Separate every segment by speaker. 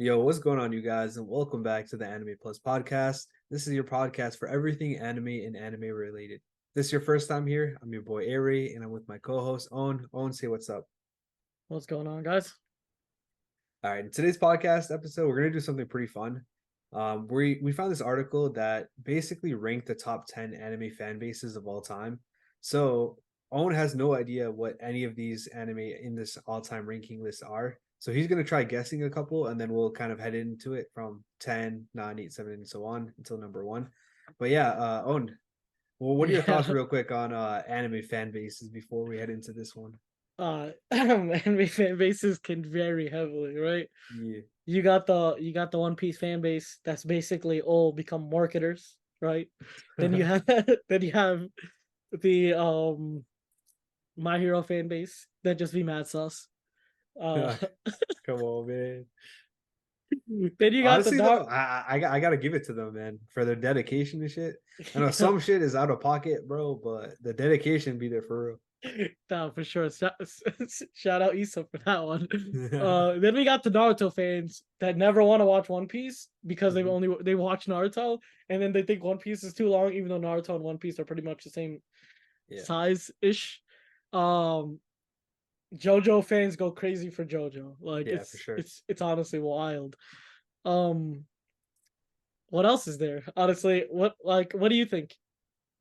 Speaker 1: Yo, what's going on, you guys, and welcome back to the Anime Plus podcast. This is your podcast for everything anime and anime related. If this is your first time here, I'm your boy Aray, and I'm with my co-host Owen. Owen, say what's up.
Speaker 2: What's going on, guys?
Speaker 1: All right, in today's podcast episode, we're gonna do something pretty fun. We found this article that basically ranked the top 10 anime fan bases of all time. So Owen has no idea what any of these anime in this all-time ranking list are. So he's gonna try guessing a couple, and then we'll kind of head into it from 10, 9, 8, 7, and so on until number one. But yeah, Owen, well, what are your thoughts
Speaker 2: Yeah,
Speaker 1: real quick on anime fan bases before we head into this one?
Speaker 2: anime fan bases can vary heavily, right?
Speaker 1: Yeah.
Speaker 2: You got the One Piece fan base that's basically all become marketers, right? Then you have then you have the My Hero fan base that just be mad sauce. Uh,
Speaker 1: Come on, man.
Speaker 2: then you got the
Speaker 1: Honestly, though,
Speaker 2: dark.
Speaker 1: I gotta give it to them, man, for their dedication and shit. I know some shit is out of pocket, bro, but the dedication be there for
Speaker 2: No, for sure. Shout out Issa for that one.
Speaker 1: real.
Speaker 2: Then we got the Naruto fans that never want to watch One Piece because
Speaker 1: Mhm.
Speaker 2: they watch Naruto and then they think One Piece is too long, even though Naruto and One Piece are pretty much the same
Speaker 1: Yeah,
Speaker 2: size ish. Um, JoJo fans go crazy for JoJo. Like
Speaker 1: yeah, for sure.
Speaker 2: it's honestly wild. Um, what else is there? Honestly, what do you think?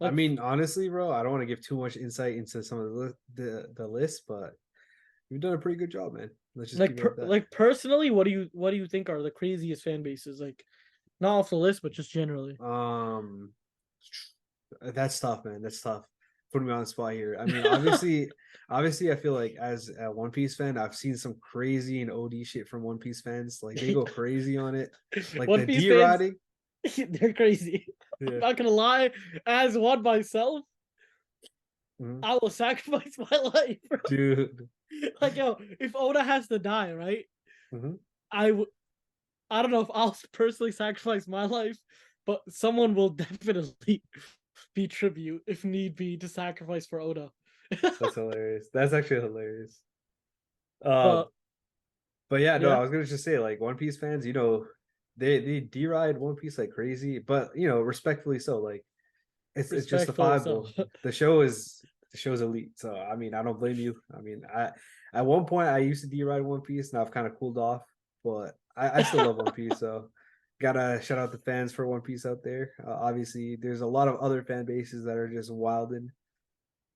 Speaker 1: I
Speaker 2: Like
Speaker 1: mean, honestly, bro, I don't want to give too much insight into some of the list, but you've done a pretty good job, man. Let's just keep it at that.
Speaker 2: like personally, what do you think are the craziest fan bases? Like not off the list, but just generally.
Speaker 1: Um, that's tough, man. That's tough. Putting me on the spot here. I mean, obviously, I feel like as a One Piece fan, I've seen some crazy and OD shit from One Piece fans. Like they go crazy on it, like
Speaker 2: One
Speaker 1: the
Speaker 2: Piece
Speaker 1: D
Speaker 2: fans,
Speaker 1: riding.
Speaker 2: they're crazy. I'm
Speaker 1: Yeah.
Speaker 2: not gonna lie. As one myself,
Speaker 1: Mhm.
Speaker 2: I will sacrifice my life, bro.
Speaker 1: Dude.
Speaker 2: Like, yo, if Oda has to die, right?
Speaker 1: Mhm.
Speaker 2: I w- I don't know if I'll personally sacrifice my life, but someone will definitely be tribute if need be to sacrifice for Oda.
Speaker 1: That's hilarious. That's actually hilarious. Uh,
Speaker 2: But
Speaker 1: but yeah, no, I
Speaker 2: yeah,
Speaker 1: was gonna just say like One Piece fans, they deride One Piece like crazy, but respectfully so. Like it's
Speaker 2: respectfully so.
Speaker 1: justifiable. The show's elite. So I mean, I don't blame you. I mean, I at one point I used to deride One Piece, and I've kind of cooled off, but I still love One Piece. So gotta shout out the fans for One Piece out there. Obviously, there's a lot of other fan bases that are just wilding.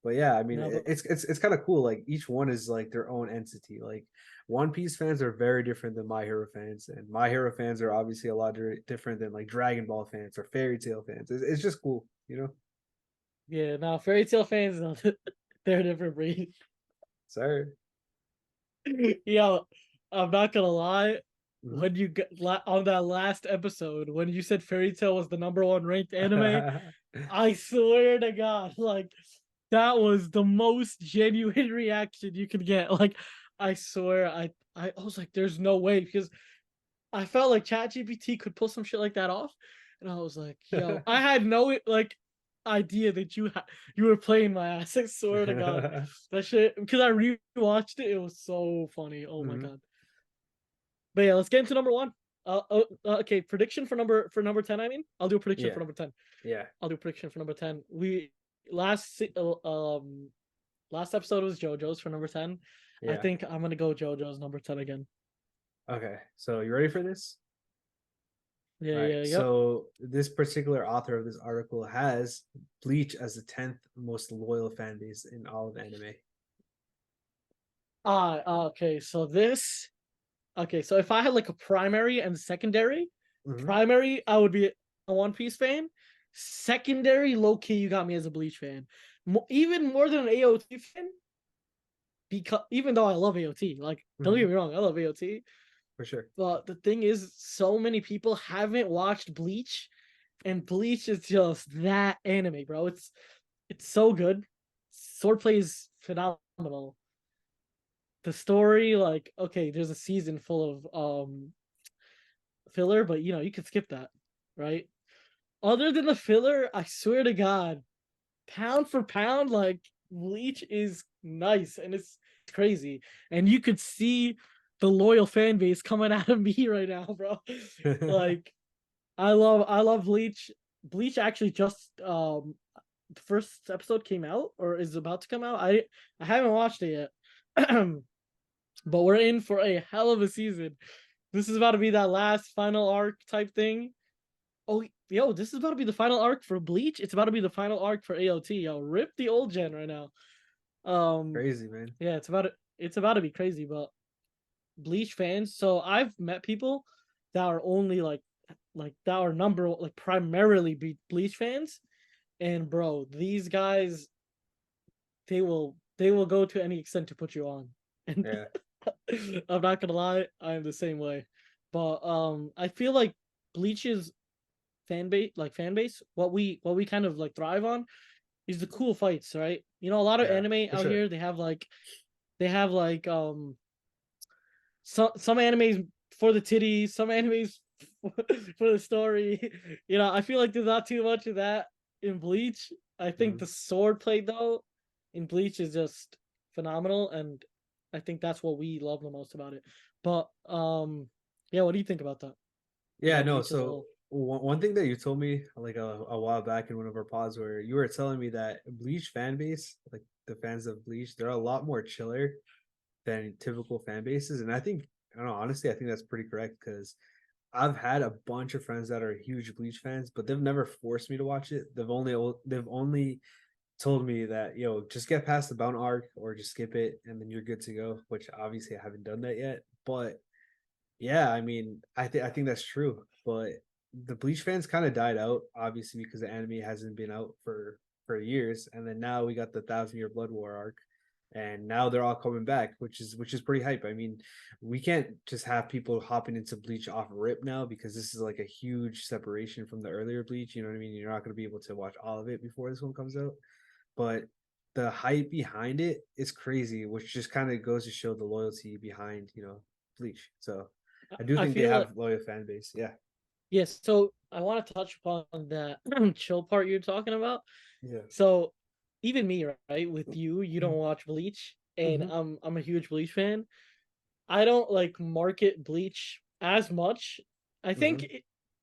Speaker 1: But yeah, I mean,
Speaker 2: No, but
Speaker 1: it's kind of cool. Like each one is like their own entity. Like One Piece fans are very different than My Hero fans, and My Hero fans are obviously a lot different than like Dragon Ball fans or Fairy Tail fans. It's just cool, you know.
Speaker 2: yeah, now fairy tale fans, they're a different breed.
Speaker 1: Sorry.
Speaker 2: Yo, I'm not gonna lie.
Speaker 1: Mhm.
Speaker 2: When you got on that last episode, when you said Fairy Tail was the number one ranked anime, I swear to God, like that was the most genuine reaction you could get. Like, I swear, I was like, "There's no way," because I felt like ChatGPT could pull some shit like that off, and I was like, "Yo," I had no like idea that you were playing my ass. I swear to God, that shit because I rewatched it. It was so funny. Oh my
Speaker 1: Mhm.
Speaker 2: God. But yeah, let's get into number one. Okay, prediction for number 10. I mean, I'll do a prediction for
Speaker 1: Yeah,
Speaker 2: number 10.
Speaker 1: yeah,
Speaker 2: I'll do a prediction for number 10. We last last episode was JoJo's for number 10. I
Speaker 1: yeah.
Speaker 2: think I'm gonna go JoJo's number 10 again.
Speaker 1: Okay, so you ready for this?
Speaker 2: Yeah,
Speaker 1: All right.
Speaker 2: yeah, yep.
Speaker 1: So this particular author of this article has Bleach as the 10th most loyal fan base in all of anime.
Speaker 2: Okay, so this okay, so if I had like a primary and secondary,
Speaker 1: Mhm.
Speaker 2: primary I would be a One Piece fan. Secondary, low key, you got me as a Bleach fan. Even more than an AOT fan, because even though I love AOT, like don't get
Speaker 1: Mhm.
Speaker 2: me wrong, I love AOT.
Speaker 1: For sure.
Speaker 2: But the thing is, so many people haven't watched Bleach, and Bleach is just that anime, bro. It's so good. Swordplay is phenomenal. The story, like, okay, there's a season full of filler, but you could skip that, right? Other than the filler, I swear to God, pound for pound, like Bleach is nice and it's crazy, and you could see the loyal fan base coming out of me right now, bro. Like I love Bleach. Bleach actually just the first episode came out or is about to come out. I haven't watched it yet. But we're in for a hell of a season. This is about to be that last final arc type thing. Oh, yo, this is about to be the final arc for Bleach. It's about to be the final arc for AOT. Yo, rip the old gen right now.
Speaker 1: Crazy, man.
Speaker 2: Yeah, it's about to be crazy, but Bleach fans. So I've met people that are only like that are primarily Bleach fans, and bro, these guys they will go to any extent to put you on. And
Speaker 1: Yeah.
Speaker 2: I'm not gonna lie, I am the same way. But I feel like Bleach's fan base, what we kind of like thrive on is the cool fights, right? You know, a lot of
Speaker 1: Yeah,
Speaker 2: anime
Speaker 1: for
Speaker 2: out
Speaker 1: sure.
Speaker 2: here, they have like some animes for the titties, some animes for the story. You know, I feel like there's not too much of that in Bleach. I think
Speaker 1: Mhm.
Speaker 2: the sword play though in Bleach is just phenomenal, and I think that's what we love the most about it. But yeah, what do you think about that?
Speaker 1: Yeah,
Speaker 2: About
Speaker 1: no.
Speaker 2: Bleach as a
Speaker 1: So
Speaker 2: whole?
Speaker 1: one thing that you told me like a while back in one of our pods where you were telling me that Bleach fan base, like the fans of Bleach, they're a lot more chiller than typical fan bases. And I don't know, honestly, I think that's pretty correct because I've had a bunch of friends that are huge Bleach fans, but they've never forced me to watch it. They've only told me that, just get past the Bound arc or just skip it and then you're good to go, which obviously I haven't done that yet. But yeah, I mean, I think that's true, but the Bleach fans kind of died out, obviously, because the anime hasn't been out for years, and then now we got the Thousand Year Blood War arc, and now they're all coming back, which is pretty hype. I mean, we can't just have people hopping into Bleach off rip now because this is like a huge separation from the earlier Bleach. You know what I mean? You're not going to be able to watch all of it before this one comes out, but the hype behind it is crazy, which just kind of goes to show the loyalty behind Bleach. So I do
Speaker 2: I
Speaker 1: think they
Speaker 2: feel like
Speaker 1: have loyal fan base. Yeah.
Speaker 2: yes. So I want to touch upon that chill part you're talking about.
Speaker 1: Yeah.
Speaker 2: So even me, right? With you don't watch Bleach, and
Speaker 1: Mm-hmm.
Speaker 2: I'm a huge Bleach fan. I don't like market Bleach as much. I think
Speaker 1: Mm-hmm.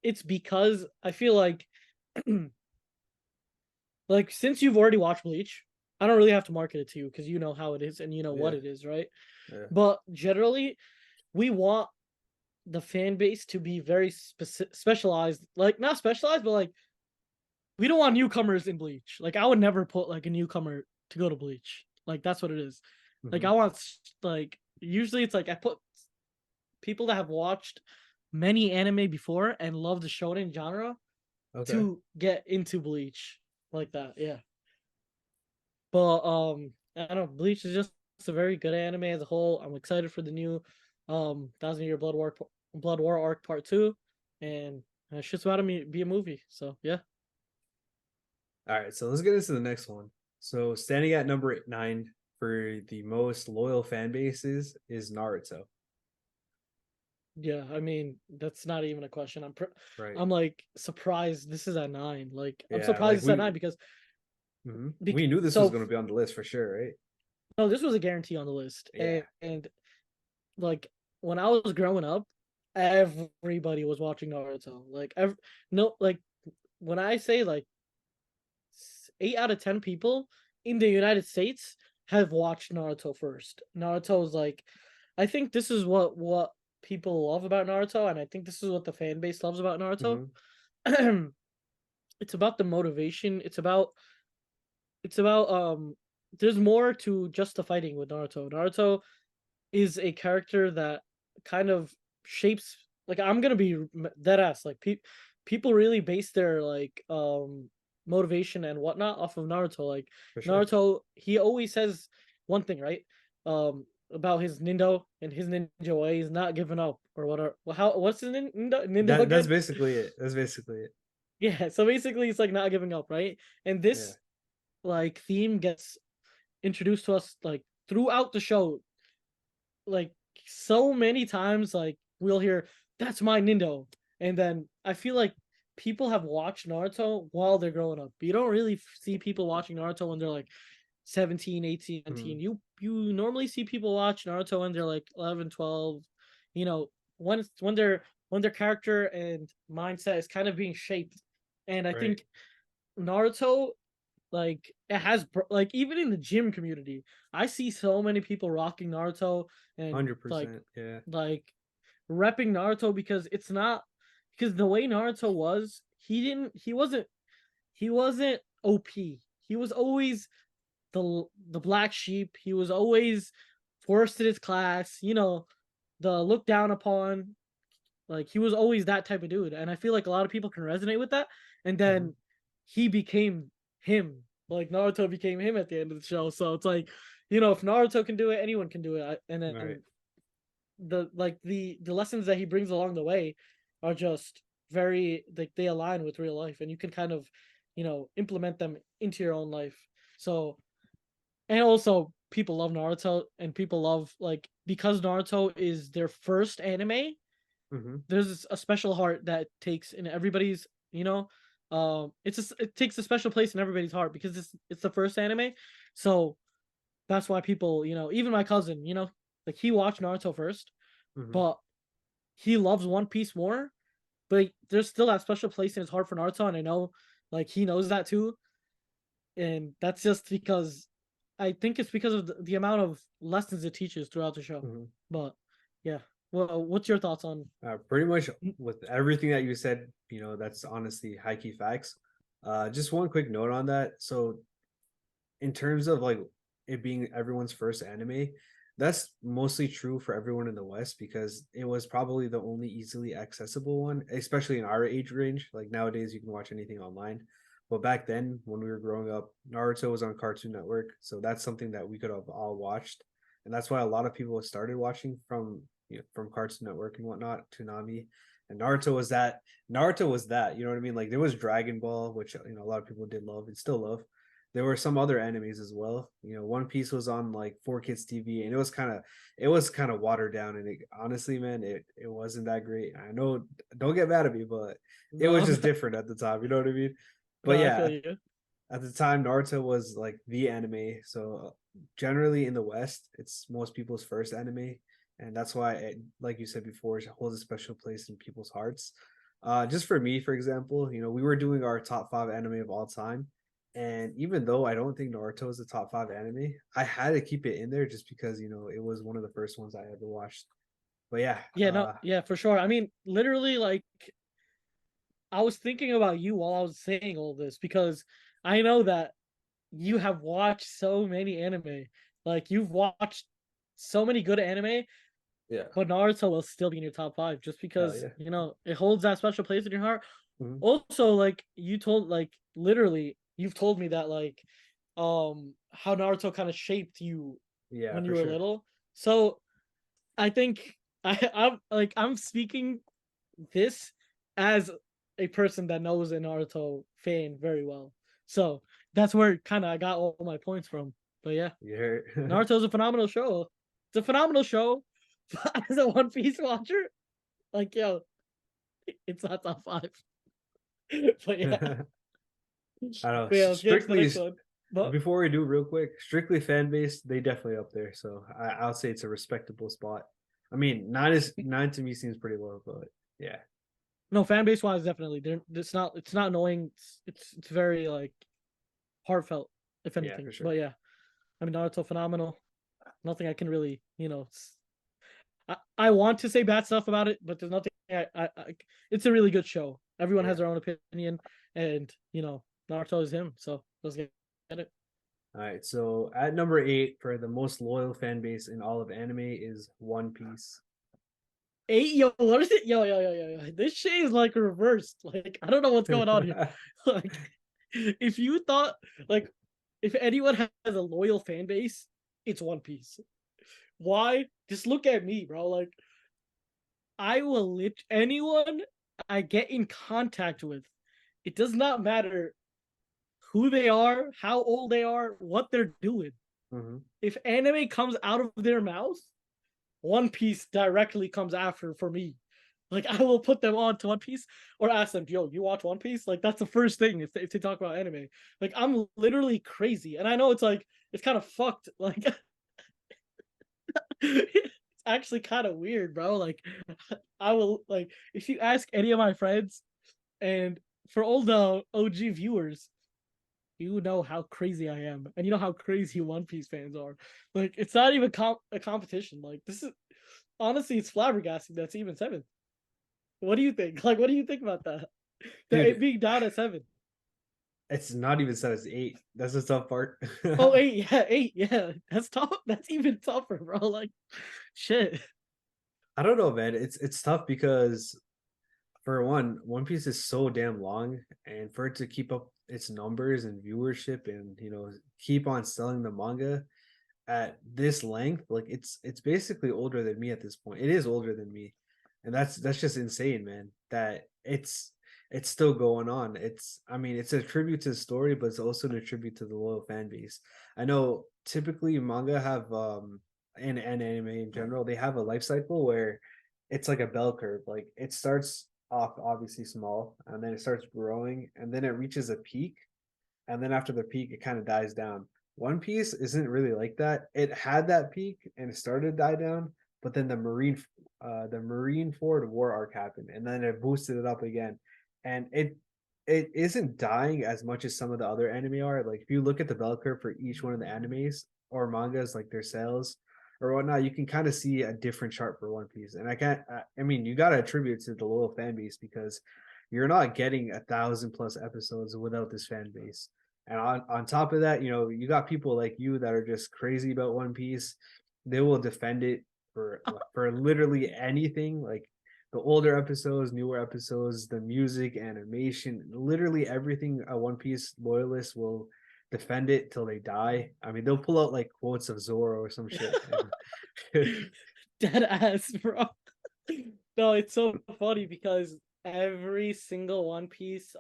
Speaker 2: it's because I feel like since you've already watched Bleach, I don't really have to market it to you because you know how it is and you know what
Speaker 1: Yeah.
Speaker 2: it is, right?
Speaker 1: Yeah.
Speaker 2: But generally, we want the fan base to be very specialized, like not specialized, but like we don't want newcomers in Bleach. Like I would never put like a newcomer to go to Bleach. Like that's what it is. Like
Speaker 1: Mm-hmm.
Speaker 2: I want like usually it's like I put people that have watched many anime before and love the shonen genre
Speaker 1: Okay.
Speaker 2: to get into Bleach like that. Yeah. But I don't know, Bleach is just a very good anime as a whole. I'm excited for the new Thousand Year Blood War arc part 2, and it's just about to be a movie. So yeah.
Speaker 1: All right. So let's get into the next one. So standing at number 9 for the most loyal fan bases is Naruto.
Speaker 2: Yeah, I mean that's not even a question.
Speaker 1: Right.
Speaker 2: I'm like surprised this is at 9. Like I'm
Speaker 1: Yeah.
Speaker 2: surprised
Speaker 1: Like
Speaker 2: it's at 9 because
Speaker 1: we knew this was
Speaker 2: so
Speaker 1: going to be on the list for sure, right?
Speaker 2: no, this was a guarantee on the list,
Speaker 1: Yeah.
Speaker 2: and like when I was growing up, everybody was watching Naruto. Like no, like when I say like 8 out of 10 people in the United States have watched Naruto first. Naruto is like, I think this is what people love about Naruto, and I think this is what the fan base loves about Naruto.
Speaker 1: Mm-hmm.
Speaker 2: It's about the motivation. It's about there's more to just the fighting with Naruto. Naruto is a character that kind of shapes, like I'm gonna be dead ass, like people really base their like motivation and whatnot off of Naruto. Like
Speaker 1: For sure.
Speaker 2: Naruto, he always says one thing, right? About his Nindo and his ninja ways, not giving up or whatever. What's his Nindo
Speaker 1: That's
Speaker 2: again?
Speaker 1: basically it. That's basically it.
Speaker 2: Yeah, so basically it's like not giving up, right? And
Speaker 1: Yeah.
Speaker 2: this like theme gets introduced to us like throughout the show, like so many times. Like we'll hear that's my Nindo, and then I feel like people have watched Naruto while they're growing up. You don't really see people watching Naruto when they're like 17, 18,
Speaker 1: Mm-hmm.
Speaker 2: 19. You normally see people watch Naruto when they're like 11, 12, you know, when their character and mindset is kind of being shaped. And I
Speaker 1: Right.
Speaker 2: think Naruto, like it has like even in the gym community, I see so many people rocking Naruto and
Speaker 1: 100%. Yeah.
Speaker 2: like repping Naruto because it's not because the way Naruto was, he wasn't OP. He was always the black sheep. He was always worst in his class, the looked down upon. Like he was always that type of dude. And I feel like a lot of people can resonate with that. And
Speaker 1: Hmm.
Speaker 2: then he became him. Like Naruto became him at the end of the show. So it's like, if Naruto can do it, anyone can do it. And
Speaker 1: Right.
Speaker 2: then the lessons that he brings along the way are just very like they align with real life and you can kind of implement them into your own life. So, and also people love Naruto and people love like because Naruto is their first anime,
Speaker 1: Hmm.
Speaker 2: there's a special heart that takes in everybody's, it takes a special place in everybody's heart because it's the first anime. So that's why people, even my cousin, like he watched Naruto first,
Speaker 1: Hmm.
Speaker 2: but he loves One Piece more. But there's still that special place in his heart for Naruto, and I know like he knows that too. And that's just because I think it's because of the amount of lessons it teaches throughout the show.
Speaker 1: Hmm.
Speaker 2: But yeah, well, what's your thoughts on?
Speaker 1: Pretty much with everything that you said, that's honestly high key facts. Just one quick note on that. So in terms of like it being everyone's first anime, that's mostly true for everyone in the West because it was probably the only easily accessible one, especially in our age range. Like nowadays, you can watch anything online. But back then, when we were growing up, Naruto was on Cartoon Network, so that's something that we could have all watched, and that's why a lot of people started watching from Cartoon Network and whatnot, Toonami, and Naruto was that. Naruto was that. You know what I mean? Like there was Dragon Ball, which a lot of people did love and still love. There were some other enemies as well. One Piece was on like 4 Kids TV, and it was kind of watered down. And honestly, man, it wasn't that great. I know, don't get mad at me, but it was
Speaker 2: No,
Speaker 1: just different at the time. You know what I mean? But
Speaker 2: no, I
Speaker 1: yeah,
Speaker 2: feel you.
Speaker 1: at the time, Naruto was like the anime. So generally in the West, it's most people's first anime, and that's why, like you said before, it holds a special place in people's hearts. Just for me, for example, we were doing our top 5 anime of all time, and even though I don't think Naruto is the top 5 anime, I had to keep it in there just because it was one of the first ones I ever watched. But yeah,
Speaker 2: Yeah, no, yeah, for sure. I mean, literally, like I was thinking about you while I was saying all this because I know that you have watched so many anime. Like you've watched so many good anime,
Speaker 1: yeah,
Speaker 2: but Naruto will still be in your top five just
Speaker 1: hell
Speaker 2: because
Speaker 1: yeah.
Speaker 2: it holds that special place in your heart.
Speaker 1: Mhm.
Speaker 2: Also, like you told, like literally, you've told me that like, how Naruto kind of shaped you
Speaker 1: Yeah,
Speaker 2: when you
Speaker 1: for
Speaker 2: were
Speaker 1: sure.
Speaker 2: little. So I think I'm speaking this as a person that knows a Naruto fan very well. So that's where kind of I got all my points from. But yeah,
Speaker 1: Yeah.
Speaker 2: Naruto's a phenomenal show. It's a phenomenal show. But as a One Piece watcher, like yo, it's not top five. But yeah,
Speaker 1: I don't know.
Speaker 2: but yeah, let's get to the
Speaker 1: Strictly
Speaker 2: next one. But
Speaker 1: before we do, real quick, strictly fan base, they definitely up there. So I'll say it's a respectable spot. I mean, nine to me seems pretty low, but yeah,
Speaker 2: no, fan base wise, definitely. It's not annoying. It's very like heartfelt, if
Speaker 1: yeah,
Speaker 2: anything.
Speaker 1: for sure.
Speaker 2: But yeah, I mean Naruto phenomenal. Nothing I can really, I want to say bad stuff about it, but there's nothing. It's a really good show. Everyone has
Speaker 1: Yeah.
Speaker 2: their own opinion, and Naruto is him. So let's get it.
Speaker 1: All right. So at number 8 for the most loyal fan base in all of anime is One Piece.
Speaker 2: Hey, yo, what is it? Yo. This shit is like reversed. Like I don't know what's going on here. Like if you thought like if anyone has a loyal fan base, it's One Piece. Why? Just look at me, bro. Like I will lit anyone I get in contact with. It does not matter who they are, how old they are, what they're doing.
Speaker 1: Mhm.
Speaker 2: If anime comes out of their mouth, One Piece directly comes after for me. Like I will put them on to One Piece or ask them, "Yo, you watch One Piece?" Like that's the first thing if they talk about anime. Like I'm literally crazy, and I know it's like it's kind of fucked. Like it's actually kind of weird, bro. Like, I will like if you ask any of my friends, and for all the OG viewers, you know how crazy I am, and you know how crazy One Piece fans are. Like, it's not even a competition. Like, this is honestly, it's flabbergasting that's even seventh. What do you think? Like, what do you think about that? That it
Speaker 1: Dude,
Speaker 2: being down at seven.
Speaker 1: it's not even set as 8. That's the tough part.
Speaker 2: Oh, eight, yeah, eight, yeah. That's tough. That's even tougher, bro. Like, shit.
Speaker 1: I don't know, man. It's tough because for One Piece is so damn long, and for it to keep up its numbers and viewership, and keep on selling the manga at this length, like it's basically older than me at this point. It is older than me, and that's just insane, man. That it's still going on. I mean, it's a tribute to the story, but it's also a tribute to the loyal fan base. I know typically manga have and anime in general, they have a life cycle where it's like a bell curve. Like it starts off obviously small, and then it starts growing, and then it reaches a peak, and then after the peak it kind of dies down. One Piece isn't really like that. It had that peak and it started to die down, but then the Marine Ford War arc happened, and then it boosted it up again. And it isn't dying as much as some of the other anime are. Like if you look at the bell curve for each one of the animes or mangas, like their sales or whatnot, you can kind of see a different chart for One Piece. And I mean, you got to attribute to the loyal fan base because you're not getting 1,000+ episodes without this fan base. And on top of that, you got people like you that are just crazy about One Piece. They will defend it for literally anything, like the older episodes, newer episodes, the music, animation, literally everything. A One Piece loyalist will defend it till they die. I mean, they'll pull out like quotes of Zoro or some shit.
Speaker 2: Dead ass, bro. No, it's so funny because every single One Piece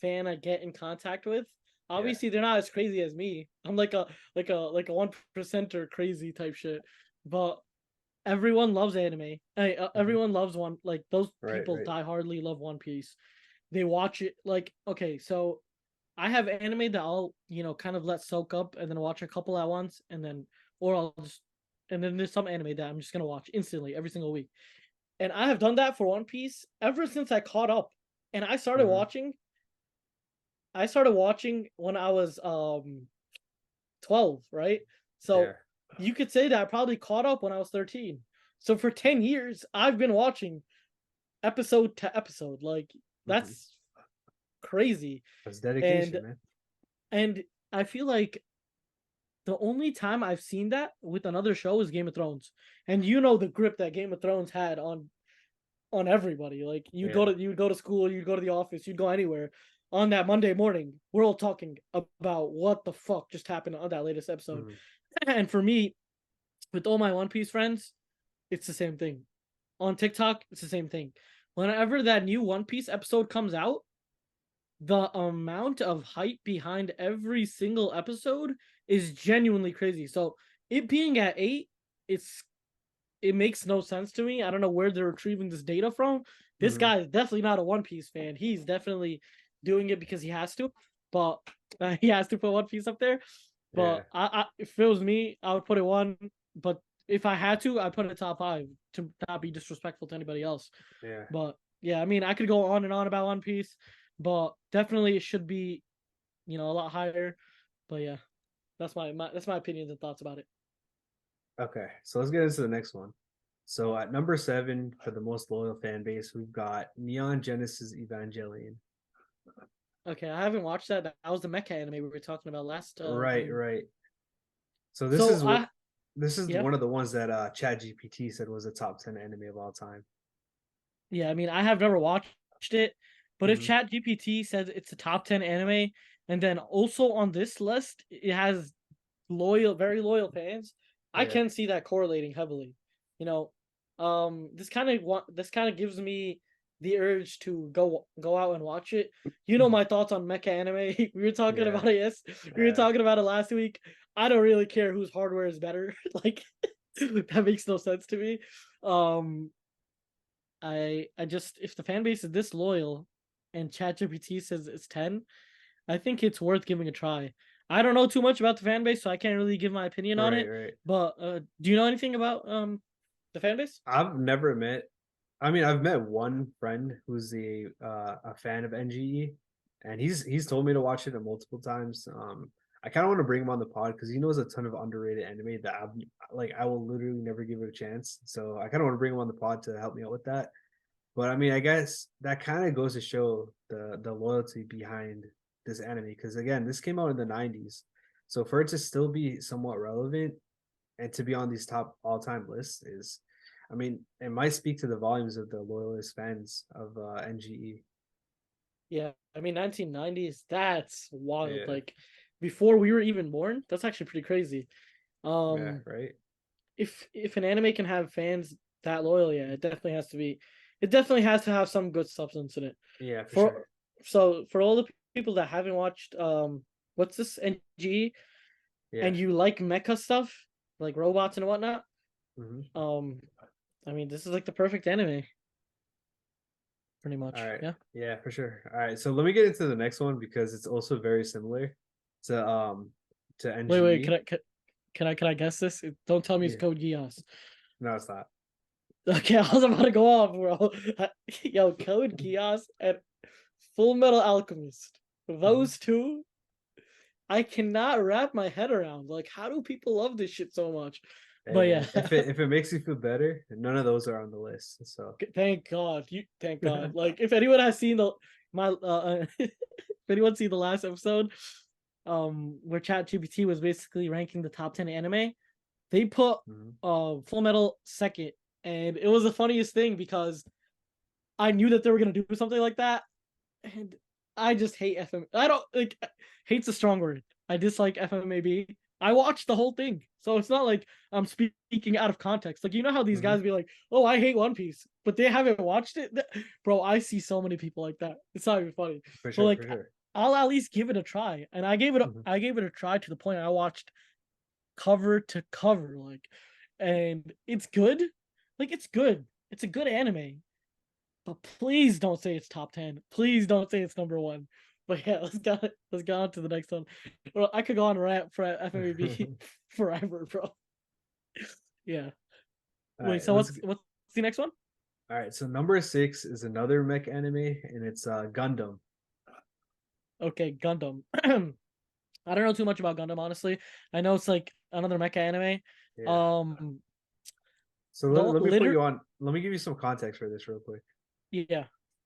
Speaker 2: fan I get in contact with,
Speaker 1: Yeah.
Speaker 2: obviously they're not as crazy as me. I'm like a 1%er crazy type shit. But everyone loves anime.
Speaker 1: Mhm.
Speaker 2: Everyone loves one, like those
Speaker 1: Right,
Speaker 2: people
Speaker 1: right.
Speaker 2: die hardly love One Piece. They watch it like, okay, so I have anime that I'll, kind of let soak up and then watch a couple at once, and then or I'll just and then there's some anime that I'm just gonna watch instantly every single week. And I have done that for One Piece ever since I caught up. And
Speaker 1: Mhm.
Speaker 2: I started watching when I was 12, right?
Speaker 1: Yeah.
Speaker 2: So you could say that I probably caught up when I was 13. So for 10 years, I've been watching episode to episode. Like,
Speaker 1: Mhm.
Speaker 2: that's crazy.
Speaker 1: That's
Speaker 2: And
Speaker 1: dedication, man.
Speaker 2: and I feel like the only time I've seen that with another show is Game of Thrones. And you know the grip that Game of Thrones had on everybody. Like,
Speaker 1: Yeah.
Speaker 2: you'd go to school, you'd go to the office, you'd go anywhere. On that Monday morning, we're all talking about what the fuck just happened on that latest episode.
Speaker 1: Mhm.
Speaker 2: And for me, with all my One Piece friends, it's the same thing. On TikTok, it's the same thing. Whenever that new One Piece episode comes out, the amount of hype behind every single episode is genuinely crazy. So it being at 8, it's it makes no sense to me. I don't know where they're retrieving this data from. This
Speaker 1: Mhm.
Speaker 2: guy is definitely not a One Piece fan. He's definitely doing it because he has to, but he has to put One Piece up there.
Speaker 1: Yeah.
Speaker 2: But if it was me, I would put it one. But if I had to, I'd put it top 5 to not be disrespectful to anybody else.
Speaker 1: Yeah.
Speaker 2: But yeah, I mean, I could go on and on about One Piece, but definitely it should be, a lot higher. But yeah, that's my opinions and thoughts about it.
Speaker 1: Okay. So let's get into the next one. So at number 7 for the most loyal fan base, we've got Neon Genesis Evangelion.
Speaker 2: Okay, I haven't watched that. That was the mecha anime we were talking about last
Speaker 1: Right,
Speaker 2: time.
Speaker 1: right. So this
Speaker 2: So
Speaker 1: is what
Speaker 2: I
Speaker 1: this is
Speaker 2: Yeah,
Speaker 1: one of the ones that Chat GPT said was a top 10 anime of all time.
Speaker 2: yeah. I mean, I have never watched it, but if
Speaker 1: Hmm.
Speaker 2: Chat GPT says it's a top 10 anime, and then also on this list it has very loyal fans, I
Speaker 1: Yeah.
Speaker 2: can see that correlating heavily. You know, this kind of gives me the urge to go out and watch it. You know my thoughts on mecha anime. We were talking
Speaker 1: Yeah.
Speaker 2: about it. Yes, we were
Speaker 1: Yeah.
Speaker 2: talking about it last week. I don't really care whose hardware is better. Like, that makes no sense to me. Um, I just, if the fan base is this loyal, and ChatGPT says it's 10, I think it's worth giving a try. I don't know too much about the fan base, so I can't really give my opinion on
Speaker 1: Right,
Speaker 2: it.
Speaker 1: right.
Speaker 2: But do you know anything about the fan base?
Speaker 1: I've never met. I mean, I've met one friend who's a fan of NGE, and he's told me to watch it multiple times. I kind of want to bring him on the pod because he knows a ton of underrated anime that I will literally never give it a chance. So I kind of want to bring him on the pod to help me out with that. But I mean, I guess that kind of goes to show the loyalty behind this anime because again, this came out in the '90s, so for it to still be somewhat relevant and to be on these top all time lists is, I mean, it might speak to the volumes of the loyalist fans of NGE.
Speaker 2: Yeah, I mean 1990s. That's wild.
Speaker 1: Yeah,
Speaker 2: Like before we were even born. That's actually pretty crazy.
Speaker 1: yeah,
Speaker 2: Um,
Speaker 1: right.
Speaker 2: if an anime can have fans that loyal, yeah, it definitely has to be. It definitely has to have some good substance in it.
Speaker 1: Yeah, for sure.
Speaker 2: For for all the people that haven't watched what's this NG
Speaker 1: Yeah.
Speaker 2: and you like mecha stuff like robots and whatnot,
Speaker 1: Hmm.
Speaker 2: um, I mean this is like the perfect anime, pretty
Speaker 1: All
Speaker 2: much.
Speaker 1: right.
Speaker 2: Yeah.
Speaker 1: Yeah, for sure. All right. So let me get into the next one because it's also very similar to
Speaker 2: Wait,
Speaker 1: NGE.
Speaker 2: can I guess this? Don't tell me it's
Speaker 1: Yeah.
Speaker 2: Code Geass.
Speaker 1: No, it's not.
Speaker 2: Okay, I was about to go off, bro. Yo, Code Geass and Full Metal Alchemist.
Speaker 1: Mhm.
Speaker 2: Those two, I cannot wrap my head around. Like, how do people love this shit so much?
Speaker 1: Hey
Speaker 2: But yeah,
Speaker 1: man, if it makes you feel better, none of those are on the list. So
Speaker 2: thank God. Thank God. Like, if anyone has seen if anyone's seen the last episode, where ChatGPT was basically ranking the top 10 anime, they put
Speaker 1: mhm.
Speaker 2: Full Metal second, and it was the funniest thing because I knew that they were gonna do something like that, and I just hate FM. I don't like hate's a strong word. I dislike FMAB. I watched the whole thing, so it's not like I'm speaking out of context. Like you know how these
Speaker 1: Mhm.
Speaker 2: guys be like, "Oh, I hate One Piece," but they haven't watched it. Bro, I see so many people like that. It's not even funny.
Speaker 1: For
Speaker 2: But
Speaker 1: sure,
Speaker 2: like,
Speaker 1: for sure.
Speaker 2: I'll at least give it a try, and
Speaker 1: Mhm.
Speaker 2: I gave it a try to the point I watched cover to cover, like, and it's good. Like it's good. It's a good anime. But please don't say it's top 10. Please don't say it's number one. But yeah, let's go on to the next one. Well, I could go on rant for FMVB forever, bro. Yeah.
Speaker 1: All
Speaker 2: Wait,
Speaker 1: right,
Speaker 2: so what's the next one?
Speaker 1: all right. So number six is another mech anime, and it's Gundam.
Speaker 2: Okay, Gundam. I don't know too much about Gundam, honestly. I know it's like another mecha anime.
Speaker 1: Yeah.
Speaker 2: Um,
Speaker 1: So
Speaker 2: the
Speaker 1: let me put
Speaker 2: liter
Speaker 1: you on. Let me give you some context for this real quick.
Speaker 2: yeah,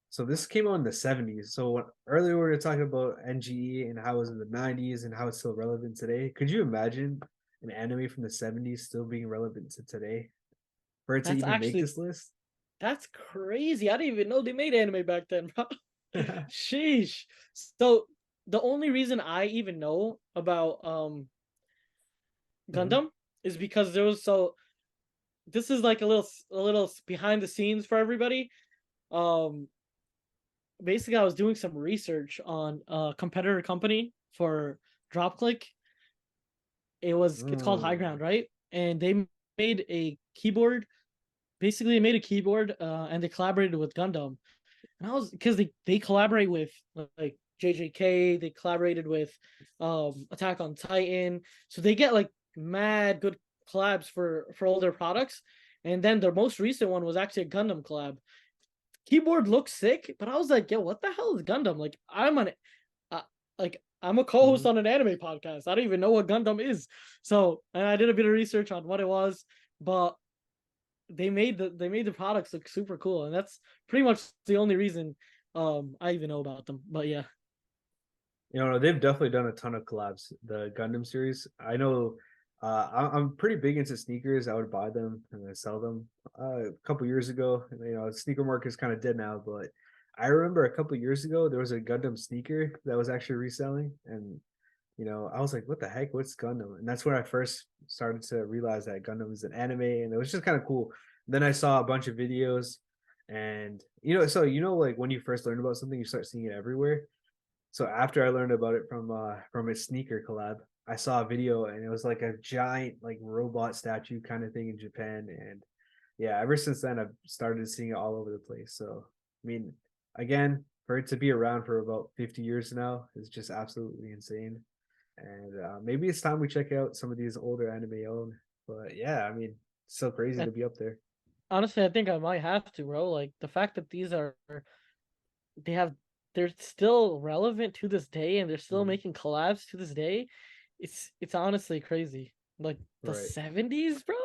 Speaker 1: So this came out in the '70s. So earlier we were talking about NGE and how it was in the '90s and how it's still relevant today. Could you imagine an anime from the '70s still being relevant to today for it to
Speaker 2: that's
Speaker 1: even make
Speaker 2: actually
Speaker 1: this list?
Speaker 2: that's crazy. I didn't even know they made anime back then, bro. Sheesh. So the only reason I even know about
Speaker 1: Mhm.
Speaker 2: Gundam is because there was this is like a little behind the scenes for everybody. Um Basically I was doing some research on a competitor company for DropClick. It's called High
Speaker 1: Mm.
Speaker 2: Ground, right? And they made a keyboard. Basically they made a keyboard and they collaborated with Gundam. And I was because they collaborate with like JJK, they collaborated with Attack on Titan, so they get like mad good collabs for all their products. And then their most recent one was actually a Gundam collab. Keyboard looks sick, but I was like, yo, what the hell is Gundam? Uh, I'm a co-host
Speaker 1: Mhm.
Speaker 2: on an anime podcast. I don't even know what Gundam is. So, and I did a bit of research on what it was, but they made the products look super cool, and that's pretty much the only reason I even know about them. But yeah,
Speaker 1: They've definitely done a ton of collabs. The Gundam series. I know. I'm pretty big into sneakers. I would buy them and I sell them. A couple years ago, sneaker market is kind of dead now, but I remember a couple years ago there was a Gundam sneaker that was actually reselling, and I was like, "What the heck? What's Gundam?" And that's when I first started to realize that Gundam is an anime, and it was just kind of cool. Then I saw a bunch of videos, and so like when you first learn about something, you start seeing it everywhere. So after I learned about it from a sneaker collab, I saw a video and it was like a giant like robot statue kind of thing in Japan. And yeah, ever since then I've started seeing it all over the place. So I mean, again, for it to be around for about 50 years now is just absolutely insane. and maybe it's time we check out some of these older anime own. But yeah, I mean, it's so crazy
Speaker 2: I,
Speaker 1: to be up there.
Speaker 2: honestly, I think I might have to, bro. Like the fact that these are they have they're still relevant to this day and they're still
Speaker 1: Mhm.
Speaker 2: making collabs to this day. It's honestly crazy. Like the
Speaker 1: Right,
Speaker 2: 70s, bro.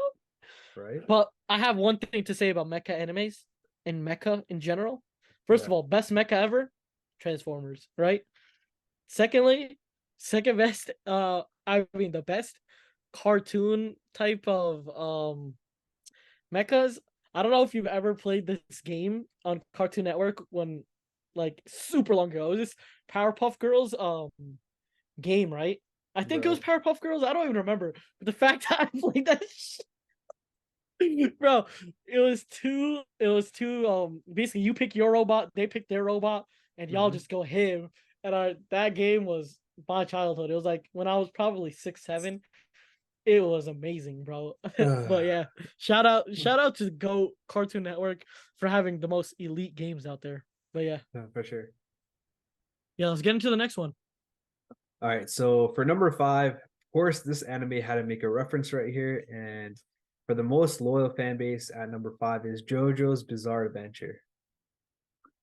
Speaker 1: right,
Speaker 2: But I have one thing to say about mecha animes and mecha in general. First
Speaker 1: yeah.
Speaker 2: of all, best mecha ever, Transformers, right? Secondly, second best, I mean the best cartoon type of mechas. I don't know if you've ever played this game on Cartoon Network when like super long ago. It was this Powerpuff Girls game, right? I think it was
Speaker 1: Bro,
Speaker 2: Powerpuff Girls. I don't even remember. But the fact that I played that bro, it was two basically you pick your robot, they pick their robot, and y'all
Speaker 1: hmm
Speaker 2: just go him. And that game was my childhood. It was like when I was probably 6, 7. It was amazing, bro. But yeah, shout out to Go Cartoon Network for having the most elite games out there. But yeah.
Speaker 1: no, for sure.
Speaker 2: Yeah, let's get into the next one.
Speaker 1: All right, so for number five, of course, this anime had to make a reference right here, and for the most loyal fan base at number five is JoJo's Bizarre Adventure.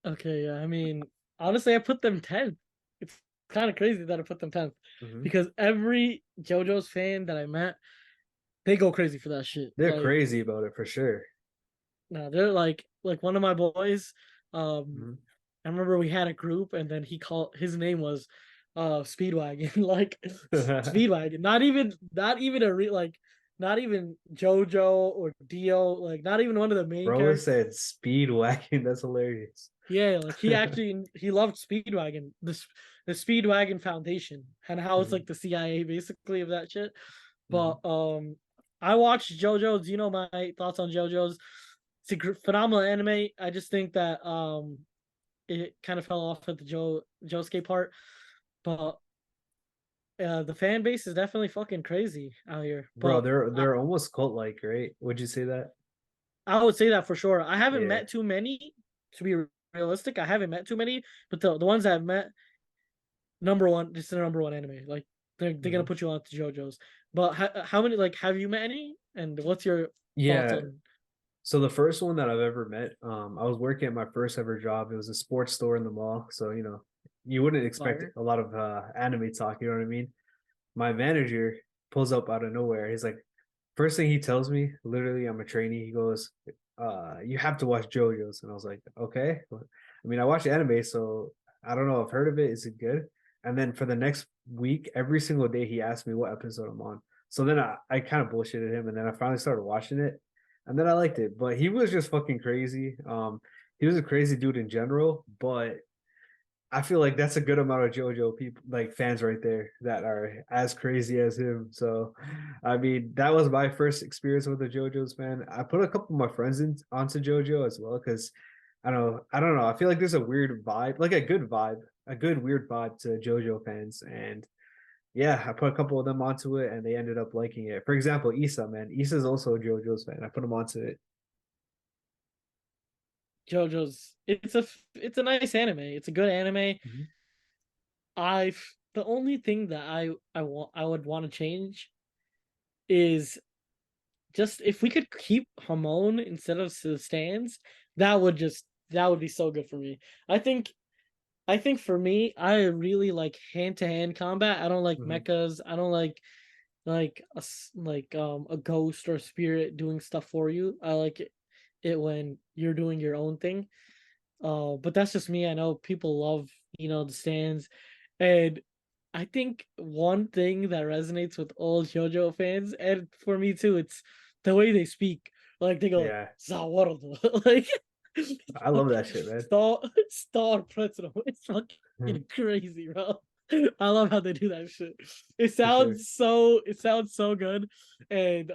Speaker 2: Okay, yeah. I mean, honestly, I put them 10th. It's kind of crazy that I put them 10th
Speaker 1: Hmm
Speaker 2: because every JoJo's fan that I met, they go crazy for that shit.
Speaker 1: They're
Speaker 2: Like,
Speaker 1: crazy about it for sure.
Speaker 2: no, they're like one of my boys.
Speaker 1: Mhm.
Speaker 2: I remember we had a group, and then his name was Speedwagon, like Speedwagon. Not even not even JoJo or Dio, like not even one of the main
Speaker 1: Bro
Speaker 2: characters.
Speaker 1: said speed wagon. That's hilarious.
Speaker 2: Yeah, like he loved Speedwagon, the Speedwagon Foundation, and how it's
Speaker 1: Mhm.
Speaker 2: like the CIA basically of that shit.
Speaker 1: Mhm.
Speaker 2: But I watched JoJo's. You know my thoughts on JoJo's. It's a phenomenal anime. I just think that it kind of fell off at the Josuke part, but the fan base is definitely fucking crazy out here.
Speaker 1: Bro,
Speaker 2: But
Speaker 1: they're almost cult like, right? Would you say that?
Speaker 2: I would say that for sure. I haven't
Speaker 1: Yeah.
Speaker 2: met too many to be realistic. I haven't met too many, but the ones that I've met, number one, just the number one anime. Like they're gonna
Speaker 1: Mhm.
Speaker 2: put you on to JoJo's. But how many like have you met any? And what's your thoughts
Speaker 1: Yeah.
Speaker 2: on
Speaker 1: So the first one that I've ever met, I was working at my first ever job. It was a sports store in the mall. So, you wouldn't expect
Speaker 2: Fire?
Speaker 1: a lot of anime talk, you know what I mean? My manager pulls up out of nowhere. He's like, first thing he tells me, literally, I'm a trainee. He goes, you have to watch JoJo's. And I was like, okay. I mean, I watch anime, so I don't know. I've heard of it. Is it good? And then for the next week, every single day, he asked me what episode I'm on. So then I kind of bullshitted him, and then I finally started watching it, and then I liked it. But he was just fucking crazy. He was a crazy dude in general, but I feel like that's a good amount of JoJo people, like fans right there, that are as crazy as him. So, I mean, that was my first experience with a JoJo's fan. I put a couple of my friends onto JoJo as well because I don't know. I feel like there's a weird vibe, like a good weird vibe to JoJo fans, and yeah, I put a couple of them onto it, and they ended up liking it. For example, Issa, man, Issa's also a JoJo's fan. I put him onto it.
Speaker 2: JoJo's? It's a nice anime. It's a good anime.
Speaker 1: Mhm.
Speaker 2: I The only thing that I would want to change is just if we could keep Hamon instead of the stands, that would be so good for me. I think I think for me, I really like hand to hand combat. I don't like
Speaker 1: Mhm.
Speaker 2: mechas. I don't like a ghost or a spirit doing stuff for you. I like it when you're doing your own thing. But that's just me. I know people love, the stands. And I think one thing that resonates with all JoJo fans, and for me too, it's the way they speak. Like they go,
Speaker 1: Yeah,
Speaker 2: Zawarudo. Like
Speaker 1: I love that shit, man.
Speaker 2: Star President. It's fucking crazy, bro. I love how they do that shit.
Speaker 1: For sure.
Speaker 2: It sounds so good. And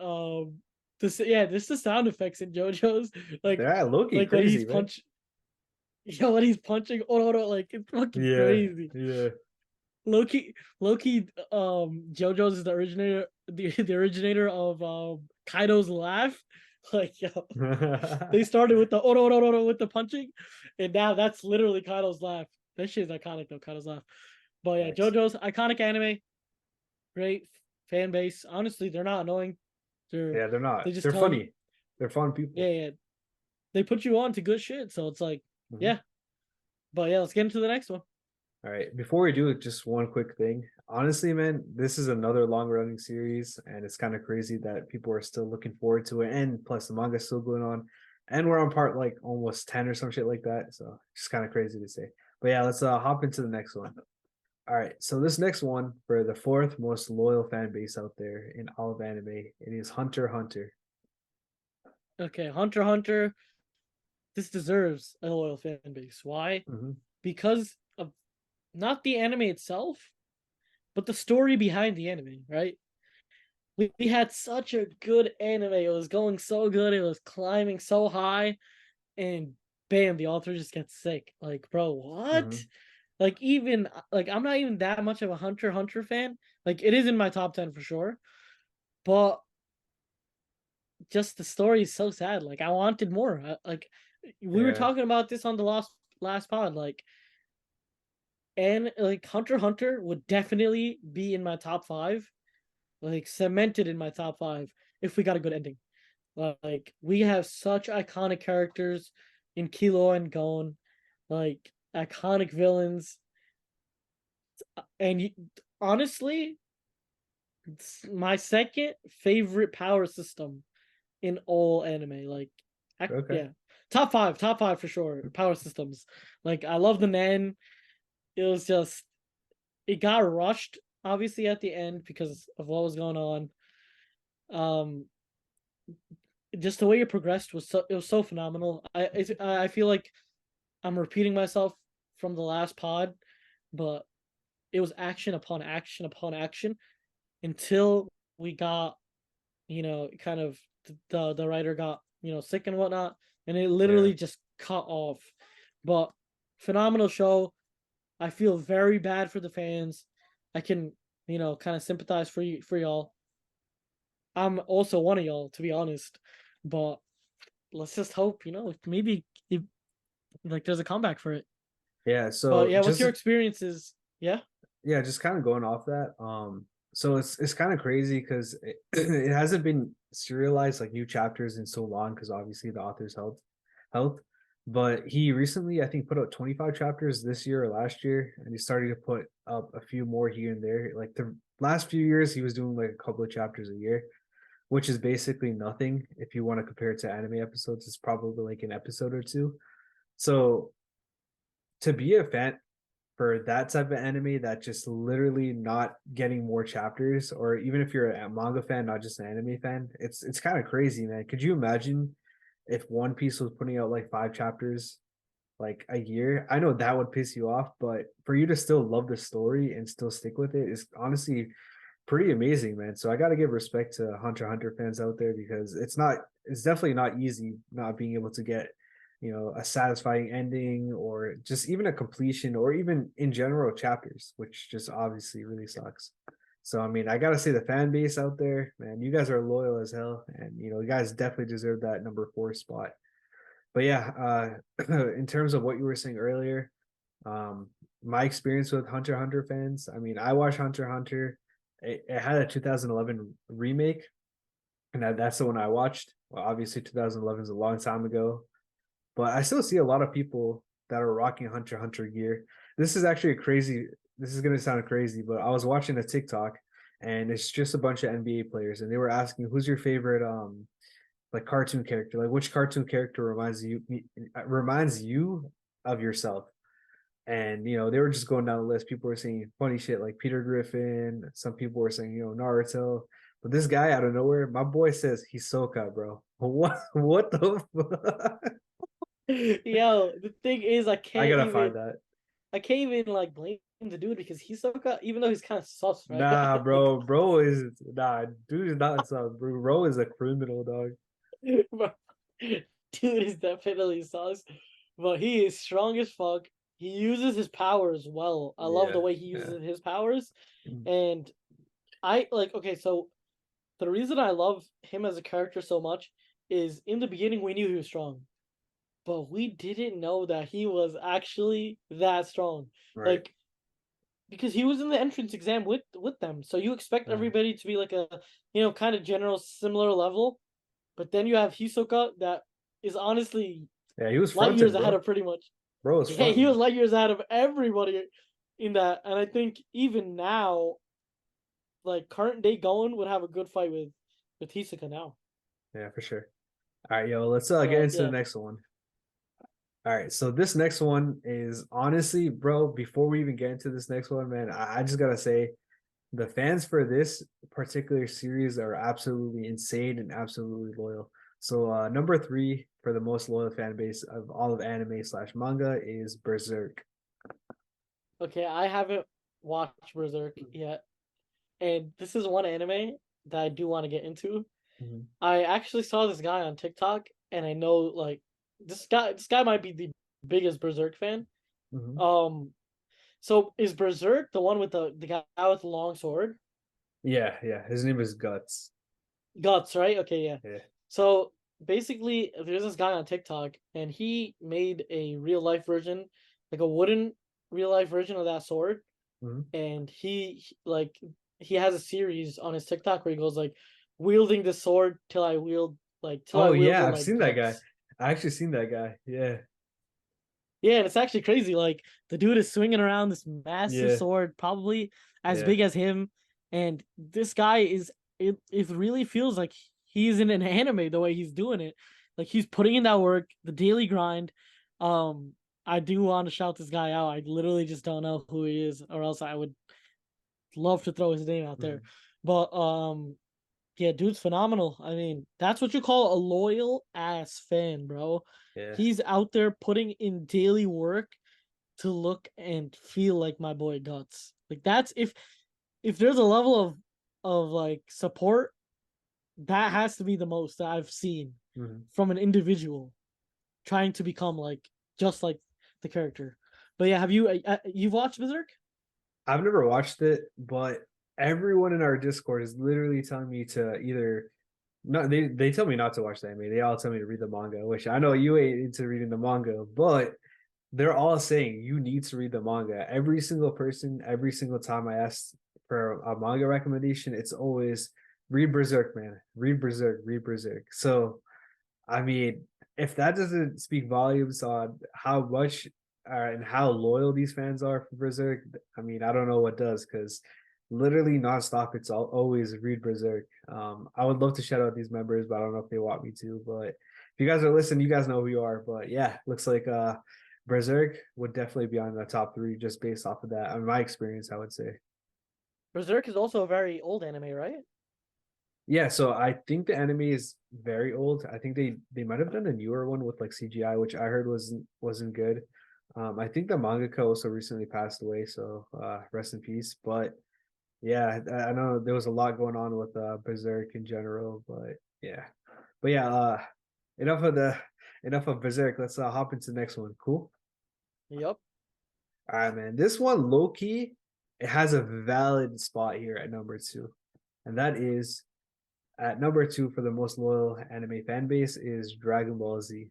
Speaker 2: just the sound effects in JoJo's, like
Speaker 1: Yeah, Loki,
Speaker 2: like when
Speaker 1: crazy,
Speaker 2: he's
Speaker 1: man.
Speaker 2: when he's punching Orodo, like it's fucking
Speaker 1: Yeah,
Speaker 2: crazy.
Speaker 1: yeah.
Speaker 2: Loki, JoJo's is the originator of Kaido's laugh. Like, yo, they started with the Orodo with the punching, and now that's literally Kaido's laugh. That shit is iconic though, Kaido's laugh. But yeah,
Speaker 1: Facts.
Speaker 2: JoJo's iconic anime. great fan base. Honestly, they're not annoying. They're
Speaker 1: Yeah, they're not.
Speaker 2: they just
Speaker 1: They're
Speaker 2: tell you,
Speaker 1: funny. They're fun
Speaker 2: yeah,
Speaker 1: people.
Speaker 2: yeah. They put you on to good shit. So it's like,
Speaker 1: Mhm.
Speaker 2: yeah. But yeah, let's get into the next one.
Speaker 1: All right. Before we do it, just one quick thing. Honestly, man, this is another long running series, and it's kind of crazy that people are still looking forward to it. And plus, the manga's still going on, and we're on part like almost 10 or some shit like that. So it's kind of crazy to say. But yeah, let's hop into the next one. All right. So this next one for the fourth most loyal fan base out there in all of anime, it is Hunter x Hunter.
Speaker 2: Okay, Hunter x Hunter. This deserves a loyal fan base. Why?
Speaker 1: Hmm.
Speaker 2: Because of not the anime itself, but the story behind the anime, right? We had such a good anime. It was going so good. It was climbing so high, and bam, the author just gets sick. Like, bro, what?
Speaker 1: Hmm.
Speaker 2: Like, even like I'm not even that much of a Hunter x Hunter fan. Like, it is in my top 10 for sure, but just the story is so sad. Like, I wanted more. Like, we were
Speaker 1: Yeah.
Speaker 2: talking about this on the last pod. Like, and like Hunter x Hunter would definitely be in my top five, like cemented in my top five if we got a good ending. Like, we have such iconic characters in Kilo and Gon, like iconic villains, and honestly, it's my second favorite power system in all anime. Like,
Speaker 1: Okay.
Speaker 2: yeah, top five for sure. Power systems. Like, I love the Nen. It was just it got rushed obviously at the end because of what was going on. Um, just the way it progressed was so phenomenal. I feel like I'm repeating myself from the last pod, but it was action upon action upon action until we got, kind of the writer got, sick and whatnot, and it
Speaker 1: Yeah.
Speaker 2: literally just cut off. But phenomenal show. I feel very bad for the fans. I can, kind of sympathize for y'all. I'm also one of y'all, to be honest. But let's just hope, maybe like there's a comeback for it.
Speaker 1: Yeah.
Speaker 2: But
Speaker 1: So
Speaker 2: yeah, what's
Speaker 1: just
Speaker 2: your experiences? Yeah.
Speaker 1: yeah, just kind of going off that. So it's kind of crazy because it hasn't been serialized like new chapters in so long because obviously the author's health. But he recently, I think, put out 25 chapters this year or last year, and he started to put up a few more here and there. Like the last few years, he was doing like a couple of chapters a year, which is basically nothing if you want to compare it to anime episodes. It's probably like an episode or two. So to be a fan for that type of anime that just literally not getting more chapters, or even if you're a manga fan, not just an anime fan, it's kind of crazy, man. Could you imagine if One Piece was putting out like 5 chapters like a year? I know that would piss you off, but for you to still love the story and still stick with it is honestly pretty amazing, man. So I got to give respect to Hunter x Hunter fans out there because it's definitely not easy not being able to get, a satisfying ending or just even a completion or even in general chapters, which just obviously really sucks. So I mean, I got to say the fan base out there, man, you guys are loyal as hell, and you guys definitely deserve that number 4 spot. But yeah, in terms of what you were saying earlier, um, my experience with Hunter x Hunter fans, I mean, I watched Hunter x Hunter. It had a 2011 remake, and that's the one I watched. Well, obviously, 2011 is a long time ago, but I still see a lot of people that are rocking Hunter x Hunter gear. This is actually a crazy. This is gonna sound crazy, but I was watching a TikTok, and it's just a bunch of NBA players, and they were asking, "Who's your favorite like cartoon character? Like which cartoon character reminds you of yourself?" And they were just going down the list. People were saying funny shit like Peter Griffin. Some people were saying Naruto. But this guy out of nowhere, my boy says Hisoka, bro. What the fuck?
Speaker 2: Yo, the thing is,
Speaker 1: I gotta find that.
Speaker 2: I can't even like blame the dude because he's so even though he's kind of sus, right?
Speaker 1: Nah,
Speaker 2: Like,
Speaker 1: bro is nah, dude is not some bro is a criminal dog.
Speaker 2: bro, dude is definitely sus, but he is strong as fuck. He uses his powers well. I love the
Speaker 1: Yeah,
Speaker 2: way he
Speaker 1: yeah.
Speaker 2: uses his powers, and I like. Okay, so the reason I love him as a character so much is in the beginning we knew he was strong, but we didn't know that he was actually that strong.
Speaker 1: Right.
Speaker 2: Like, because he was in the entrance exam with them, so you expect
Speaker 1: Uh,
Speaker 2: everybody to be like a kind of general similar level, but then you have Hisoka that is honestly
Speaker 1: yeah, he was
Speaker 2: light years
Speaker 1: fronting,
Speaker 2: ahead
Speaker 1: bro.
Speaker 2: of pretty much.
Speaker 1: Bro was
Speaker 2: Yeah, he was
Speaker 1: fronting.
Speaker 2: light years ahead of everybody in that, and I think even now, like current day going would have a good fight with Hisoka now.
Speaker 1: Yeah, for sure. All right, yo, let's get
Speaker 2: But
Speaker 1: into the
Speaker 2: yeah,
Speaker 1: next one. All right, so this next one is honestly, bro, before we even get into this next one, man, I just gotta say the fans for this particular series are absolutely insane and absolutely loyal. So number three for the most loyal fan base of all of anime slash manga is Berserk.
Speaker 2: okay, I haven't watched Berserk yet, and this is one anime that I do want to get into.
Speaker 1: Mhm.
Speaker 2: I actually saw this guy on TikTok, and I know like this guy might be the biggest Berserk fan.
Speaker 1: Mhm.
Speaker 2: Um, so is Berserk the one with the guy with the long sword?
Speaker 1: Yeah, yeah. His name is Guts.
Speaker 2: Guts, right? Okay, yeah.
Speaker 1: Yeah.
Speaker 2: So basically, there's this guy on TikTok, and he made a real life version, like a wooden real life version of that sword,
Speaker 1: Mhm.
Speaker 2: and like he has a series on his TikTok where he goes like wielding the sword till I
Speaker 1: Oh yeah,
Speaker 2: wielded
Speaker 1: I've
Speaker 2: my
Speaker 1: seen that guy.
Speaker 2: guts.
Speaker 1: I actually seen that guy. Yeah.
Speaker 2: Yeah, and it's actually crazy. Like the dude is swinging around this massive
Speaker 1: Yeah.
Speaker 2: sword, probably as
Speaker 1: Yeah.
Speaker 2: big as him, and this guy is. It really feels like he's in an anime the way he's doing it. Like he's putting in that work, the daily grind. Um, I do want to shout this guy out. I literally just don't know who he is, or else I would love to throw his name out there.
Speaker 1: Mhm.
Speaker 2: But yeah, dude's phenomenal. I mean, that's what you call a loyal ass fan, bro.
Speaker 1: Yeah.
Speaker 2: He's out there putting in daily work to look and feel like my boy Guts. Like that's if there's a level of like support, that has to be the most that I've seen
Speaker 1: Mhm.
Speaker 2: from an individual trying to become like just like the character. But yeah, have you've watched Berserk?
Speaker 1: I've never watched it, but everyone in our Discord is literally telling me to either no, they tell me not to watch the anime. They all tell me to read the manga, which I know you ain't into reading the manga, but they're all saying you need to read the manga. Every single person, every single time I ask for a manga recommendation, it's always read Berserk, man. Read Berserk, read Berserk. So, I mean, if that doesn't speak volumes on how much and how loyal these fans are for Berserk, I mean, I don't know what does because literally nonstop, it's always read Berserk. I would love to shout out these members, but I don't know if they want me to. But if you guys are listening, you guys know who you are. But yeah, looks like Berserk would definitely be on the top three just based off of that. In my experience, I would say.
Speaker 2: Berserk is also a very old anime, right?
Speaker 1: Yeah, so I think the anime is very old. I think they might have done a newer one with like CGI, which I heard wasn't good. I think the mangaka also recently passed away, so rest in peace. But yeah, I know there was a lot going on with Berserk in general, but yeah. But yeah, enough of the enough of Berserk. Let's hop into the next one. Cool.
Speaker 2: Yep.
Speaker 1: All right, man. This one, low key, it has a valid spot here at number two, and that is at number two for the most loyal anime fan base is Dragon Ball Z.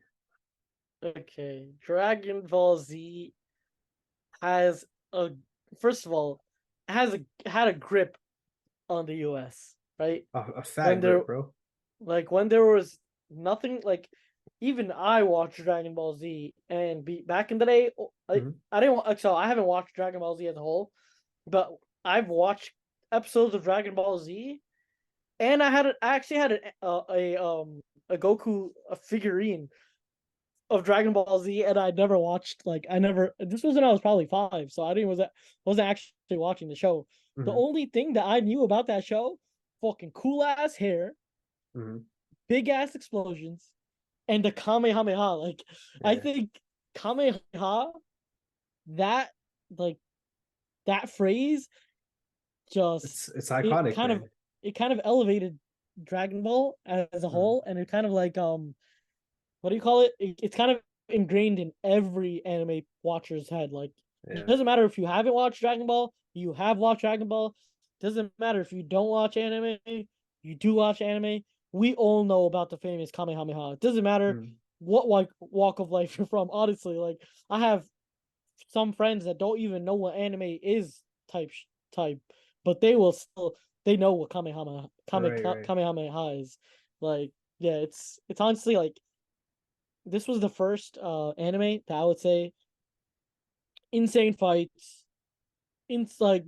Speaker 2: Okay. Dragon Ball Z has a first of all has had a grip on the US, right?
Speaker 1: A fat
Speaker 2: When there
Speaker 1: grip, bro.
Speaker 2: when there was nothing like even I watched Dragon Ball Z and back in the day
Speaker 1: Mhm.
Speaker 2: I didn't so I haven't watched Dragon Ball Z as a whole, but I've watched episodes of Dragon Ball Z and I actually had a Goku a figurine of Dragon Ball Z, and I never watched like I never. This was when I was probably 5, so I didn't wasn't actually watching the show. The
Speaker 1: Mhm.
Speaker 2: only thing that I knew about that show, fucking cool ass hair,
Speaker 1: Mhm.
Speaker 2: big ass explosions, and the Kamehameha. Like I
Speaker 1: Yeah.
Speaker 2: think Kamehameha, that like that phrase just
Speaker 1: It's
Speaker 2: it
Speaker 1: iconic,
Speaker 2: kind of
Speaker 1: man.
Speaker 2: it kind of elevated Dragon Ball as a
Speaker 1: Mhm.
Speaker 2: whole, and it kind of like what do you call it? It's kind of ingrained in every anime watcher's head. Like it
Speaker 1: Yeah.
Speaker 2: doesn't matter if you haven't watched Dragon Ball, you have watched Dragon Ball. Doesn't matter if you don't watch anime, you do watch anime. We all know about the famous Kamehameha. It doesn't matter
Speaker 1: Mhm.
Speaker 2: what walk of life you're from. Honestly, like I have some friends that don't even know what anime is. type, but they will still they know what
Speaker 1: Right, right.
Speaker 2: Kamehameha is. Like, yeah, it's honestly like this was the first anime that I would say insane fights. It's like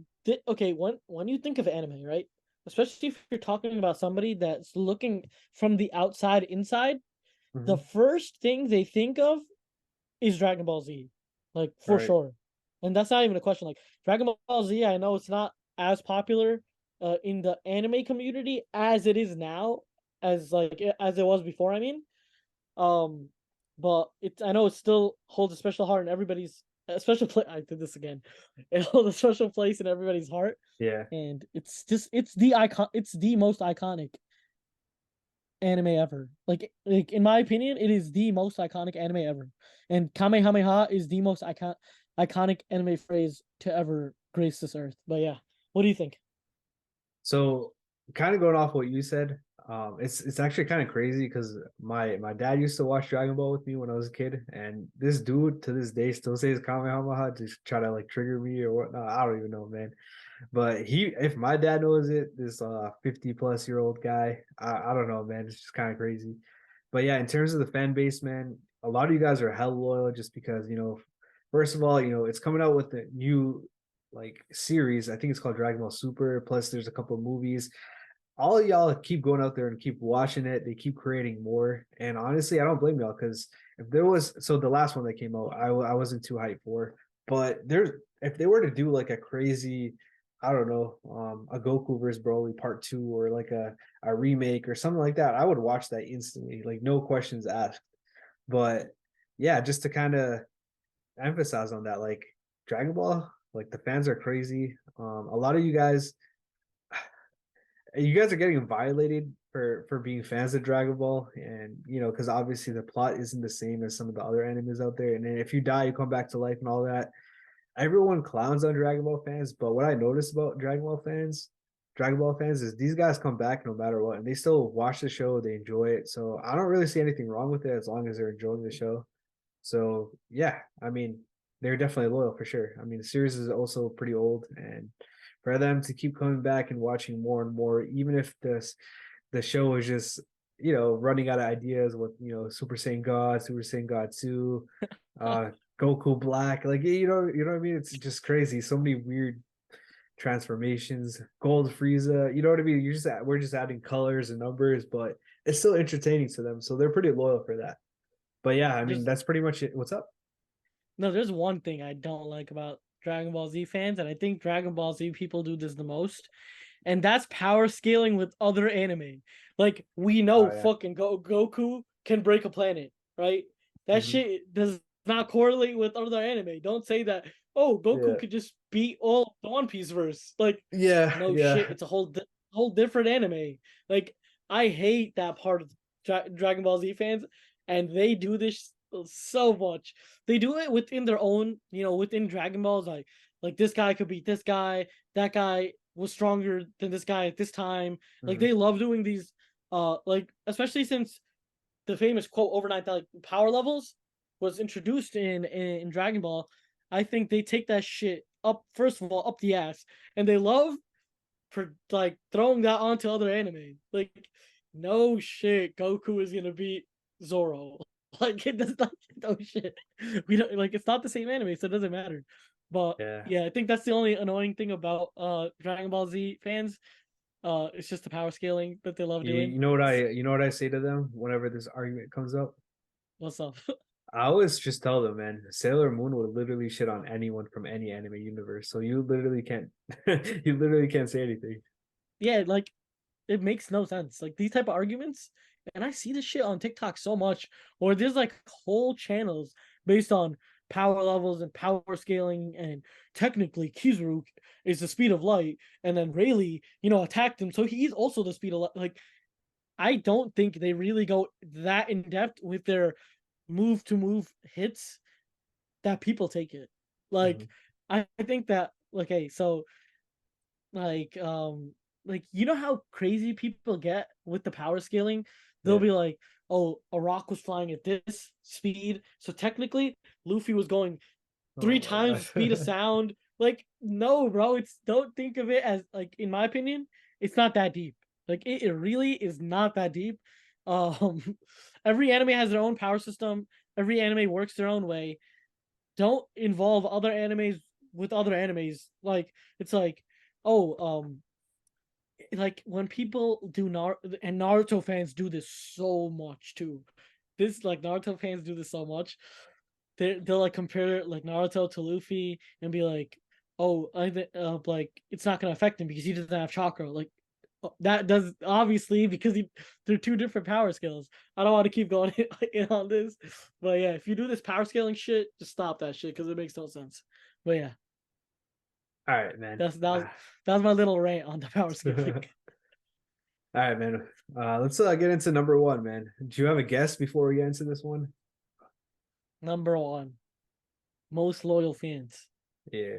Speaker 2: okay, when you think of anime, right? Especially if you're talking about somebody that's looking from the outside inside, the
Speaker 1: Hmm.
Speaker 2: first thing they think of is Dragon Ball Z, like for
Speaker 1: Right.
Speaker 2: sure. And that's not even a question. Like Dragon Ball Z, I know it's not as popular in the anime community as it is now, as it was before. I mean, um, but it's I know it still holds a special heart in everybody's a special place. I did this again. It holds a special place in everybody's heart,
Speaker 1: Yeah.
Speaker 2: and it's the icon. It's the most iconic anime ever. Like in my opinion, it is the most iconic anime ever. And Kamehameha is the most iconic anime phrase to ever grace this earth. But yeah, what do you think?
Speaker 1: So kind of going off what you said, it's actually kind of crazy because my dad used to watch Dragon Ball with me when I was a kid, and this dude to this day still says Kamehameha to try to like trigger me or whatnot. I don't even know, man. But if my dad knows it, this 50 plus year old guy, I don't know, man. It's just kind of crazy. But yeah, in terms of the fan base, man, a lot of you guys are hell loyal just because, first of all, it's coming out with the new like series. I think it's called Dragon Ball Super. Plus, there's a couple of movies. All of y'all keep going out there and keep watching it. They keep creating more. And honestly, I don't blame y'all because if there was so the last one that came out, I wasn't too hyped for. But there's if they were to do like a crazy, I don't know, a Goku versus Broly part two or like a remake or something like that, I would watch that instantly, like no questions asked. But yeah, just to kind of emphasize on that, like Dragon Ball, like the fans are crazy. A lot of you guys are getting violated for being fans of Dragon Ball, and because obviously the plot isn't the same as some of the other animes out there. And then if you die, you come back to life and all that. Everyone clowns on Dragon Ball fans, but what I noticed about Dragon Ball fans is these guys come back no matter what, and they still watch the show, they enjoy it. So I don't really see anything wrong with it as long as they're enjoying the show. So yeah, I mean, they're definitely loyal for sure. I mean, the series is also pretty old, and for them to keep coming back and watching more and more, even if the show is just running out of ideas with Super Saiyan God, Super Saiyan God 2, uh Goku Black, like you know what I mean? It's just crazy. So many weird transformations, Gold Frieza, you know what I mean? We're just adding colors and numbers, but it's still entertaining to them. So they're pretty loyal for that. But yeah, I mean
Speaker 2: There's
Speaker 1: that's pretty much it. What's up?
Speaker 2: no, there's one thing I don't like about Dragon Ball Z fans, and I think Dragon Ball Z people do this the most, and that's power scaling with other anime. Like we know
Speaker 1: Oh yeah.
Speaker 2: fucking Goku can break a planet, right? That
Speaker 1: Hmm.
Speaker 2: shit does not correlate with other anime. Don't say that. Oh, Goku
Speaker 1: Yeah.
Speaker 2: could just beat all the One Piece verse. Like,
Speaker 1: Yeah,
Speaker 2: no shit.
Speaker 1: yeah.
Speaker 2: It's a whole different anime. Like, I hate that part of Dragon Ball Z fans, and they do this so much. They do it within their own, within Dragon Balls. Like this guy could beat this guy. That guy was stronger than this guy at this time. Like
Speaker 1: Hmm.
Speaker 2: they love doing these, like especially since the famous quote over 9,000 power levels was introduced in Dragon Ball. I think they take that shit up first of all up the ass, and they love for like throwing that onto other anime. Like, no shit, Goku is gonna beat Zoro. Like it does not. No shit. We don't like it's not the same anime, so it doesn't matter. But
Speaker 1: Yeah.
Speaker 2: yeah, I think that's the only annoying thing about Dragon Ball Z fans. It's just the power scaling that they love
Speaker 1: You,
Speaker 2: doing.
Speaker 1: you know what I you know what I say to them whenever this argument comes up?
Speaker 2: What's up?
Speaker 1: I always just tell them, man, Sailor Moon would literally shit on anyone from any anime universe. So you literally can't you literally can't say anything.
Speaker 2: Yeah, like it makes no sense. Like these type of arguments, and I see this shit on TikTok so much, or there's like whole channels based on power levels and power scaling, and technically Kizaru is the speed of light, and then Rayleigh, attacked him, so he's also the speed of light. Like I don't think they really go that in depth with their move to move hits that people take it. Like
Speaker 1: Mhm.
Speaker 2: I think that okay, so like how crazy people get with the power scaling, they'll
Speaker 1: Yeah.
Speaker 2: be like, oh, a rock was flying at this speed, so technically Luffy was going
Speaker 1: Oh
Speaker 2: three
Speaker 1: my
Speaker 2: times the speed of
Speaker 1: god.
Speaker 2: sound, Like, no, bro. It's don't think of it as like, in my opinion, it's not that deep. Like, it really is not that deep. Um, every anime has their own power system. Every anime works their own way. Don't involve other animes with other animes. Like, it's like, oh, like when people do and Naruto fans do this so much too. This like Naruto fans do this so much. They'll like compare like Naruto to Luffy and be like, oh, like it's not gonna affect him because he doesn't have chakra. Like that does obviously because they're two different power scales. I don't want to keep going in on this, but yeah, if you do this power scaling shit, just stop that shit because it makes no sense. But yeah,
Speaker 1: All right, man.
Speaker 2: that was my little rant on the power scaling.
Speaker 1: All right, man. Let's get into number one, man. Do you have a guess before we get into this one?
Speaker 2: Number one, most loyal fans.
Speaker 1: Yeah.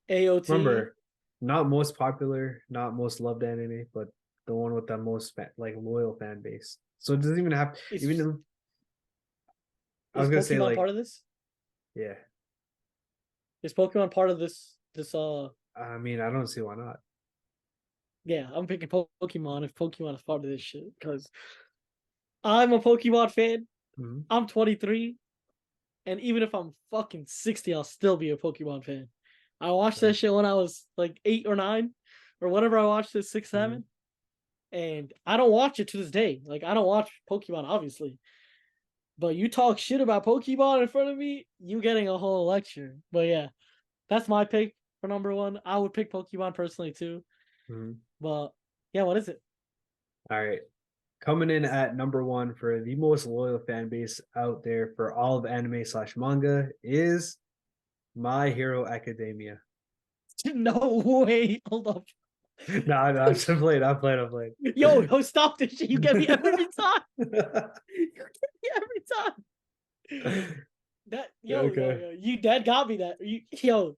Speaker 2: AOT.
Speaker 1: Remember, not most popular, not most loved anime, but the one with the most like loyal fan base. So it doesn't even have
Speaker 2: Is
Speaker 1: even. I was
Speaker 2: is
Speaker 1: gonna say
Speaker 2: Pokemon part
Speaker 1: like,
Speaker 2: of this?
Speaker 1: yeah.
Speaker 2: Is Pokemon part of this
Speaker 1: I mean, I don't see why not.
Speaker 2: yeah, I'm picking Pokemon if Pokemon is part of this shit because I'm a Pokemon fan.
Speaker 1: Mhm.
Speaker 2: I'm 23, and even if I'm fucking 60, I'll still be a Pokemon fan. I watched that
Speaker 1: Right.
Speaker 2: shit when I was like 8 or 9, or whenever I watched it, 6,
Speaker 1: Mhm.
Speaker 2: 7, and I don't watch it to this day. Like I don't watch Pokemon, obviously, but you talk shit about Pokemon in front of me, you getting a whole lecture. But yeah, that's my pick for number one. I would pick Pokemon personally too,
Speaker 1: Mhm.
Speaker 2: but yeah, what is it?
Speaker 1: All right. Coming in at number one for the most loyal fan base out there for all of anime slash manga is My Hero Academia.
Speaker 2: No way. Hold up.
Speaker 1: No, no, I'm just playing.
Speaker 2: Yo, stop this shit. You get me every time. You get me every time. That
Speaker 1: Okay.
Speaker 2: yo, you dead got me that. Yo,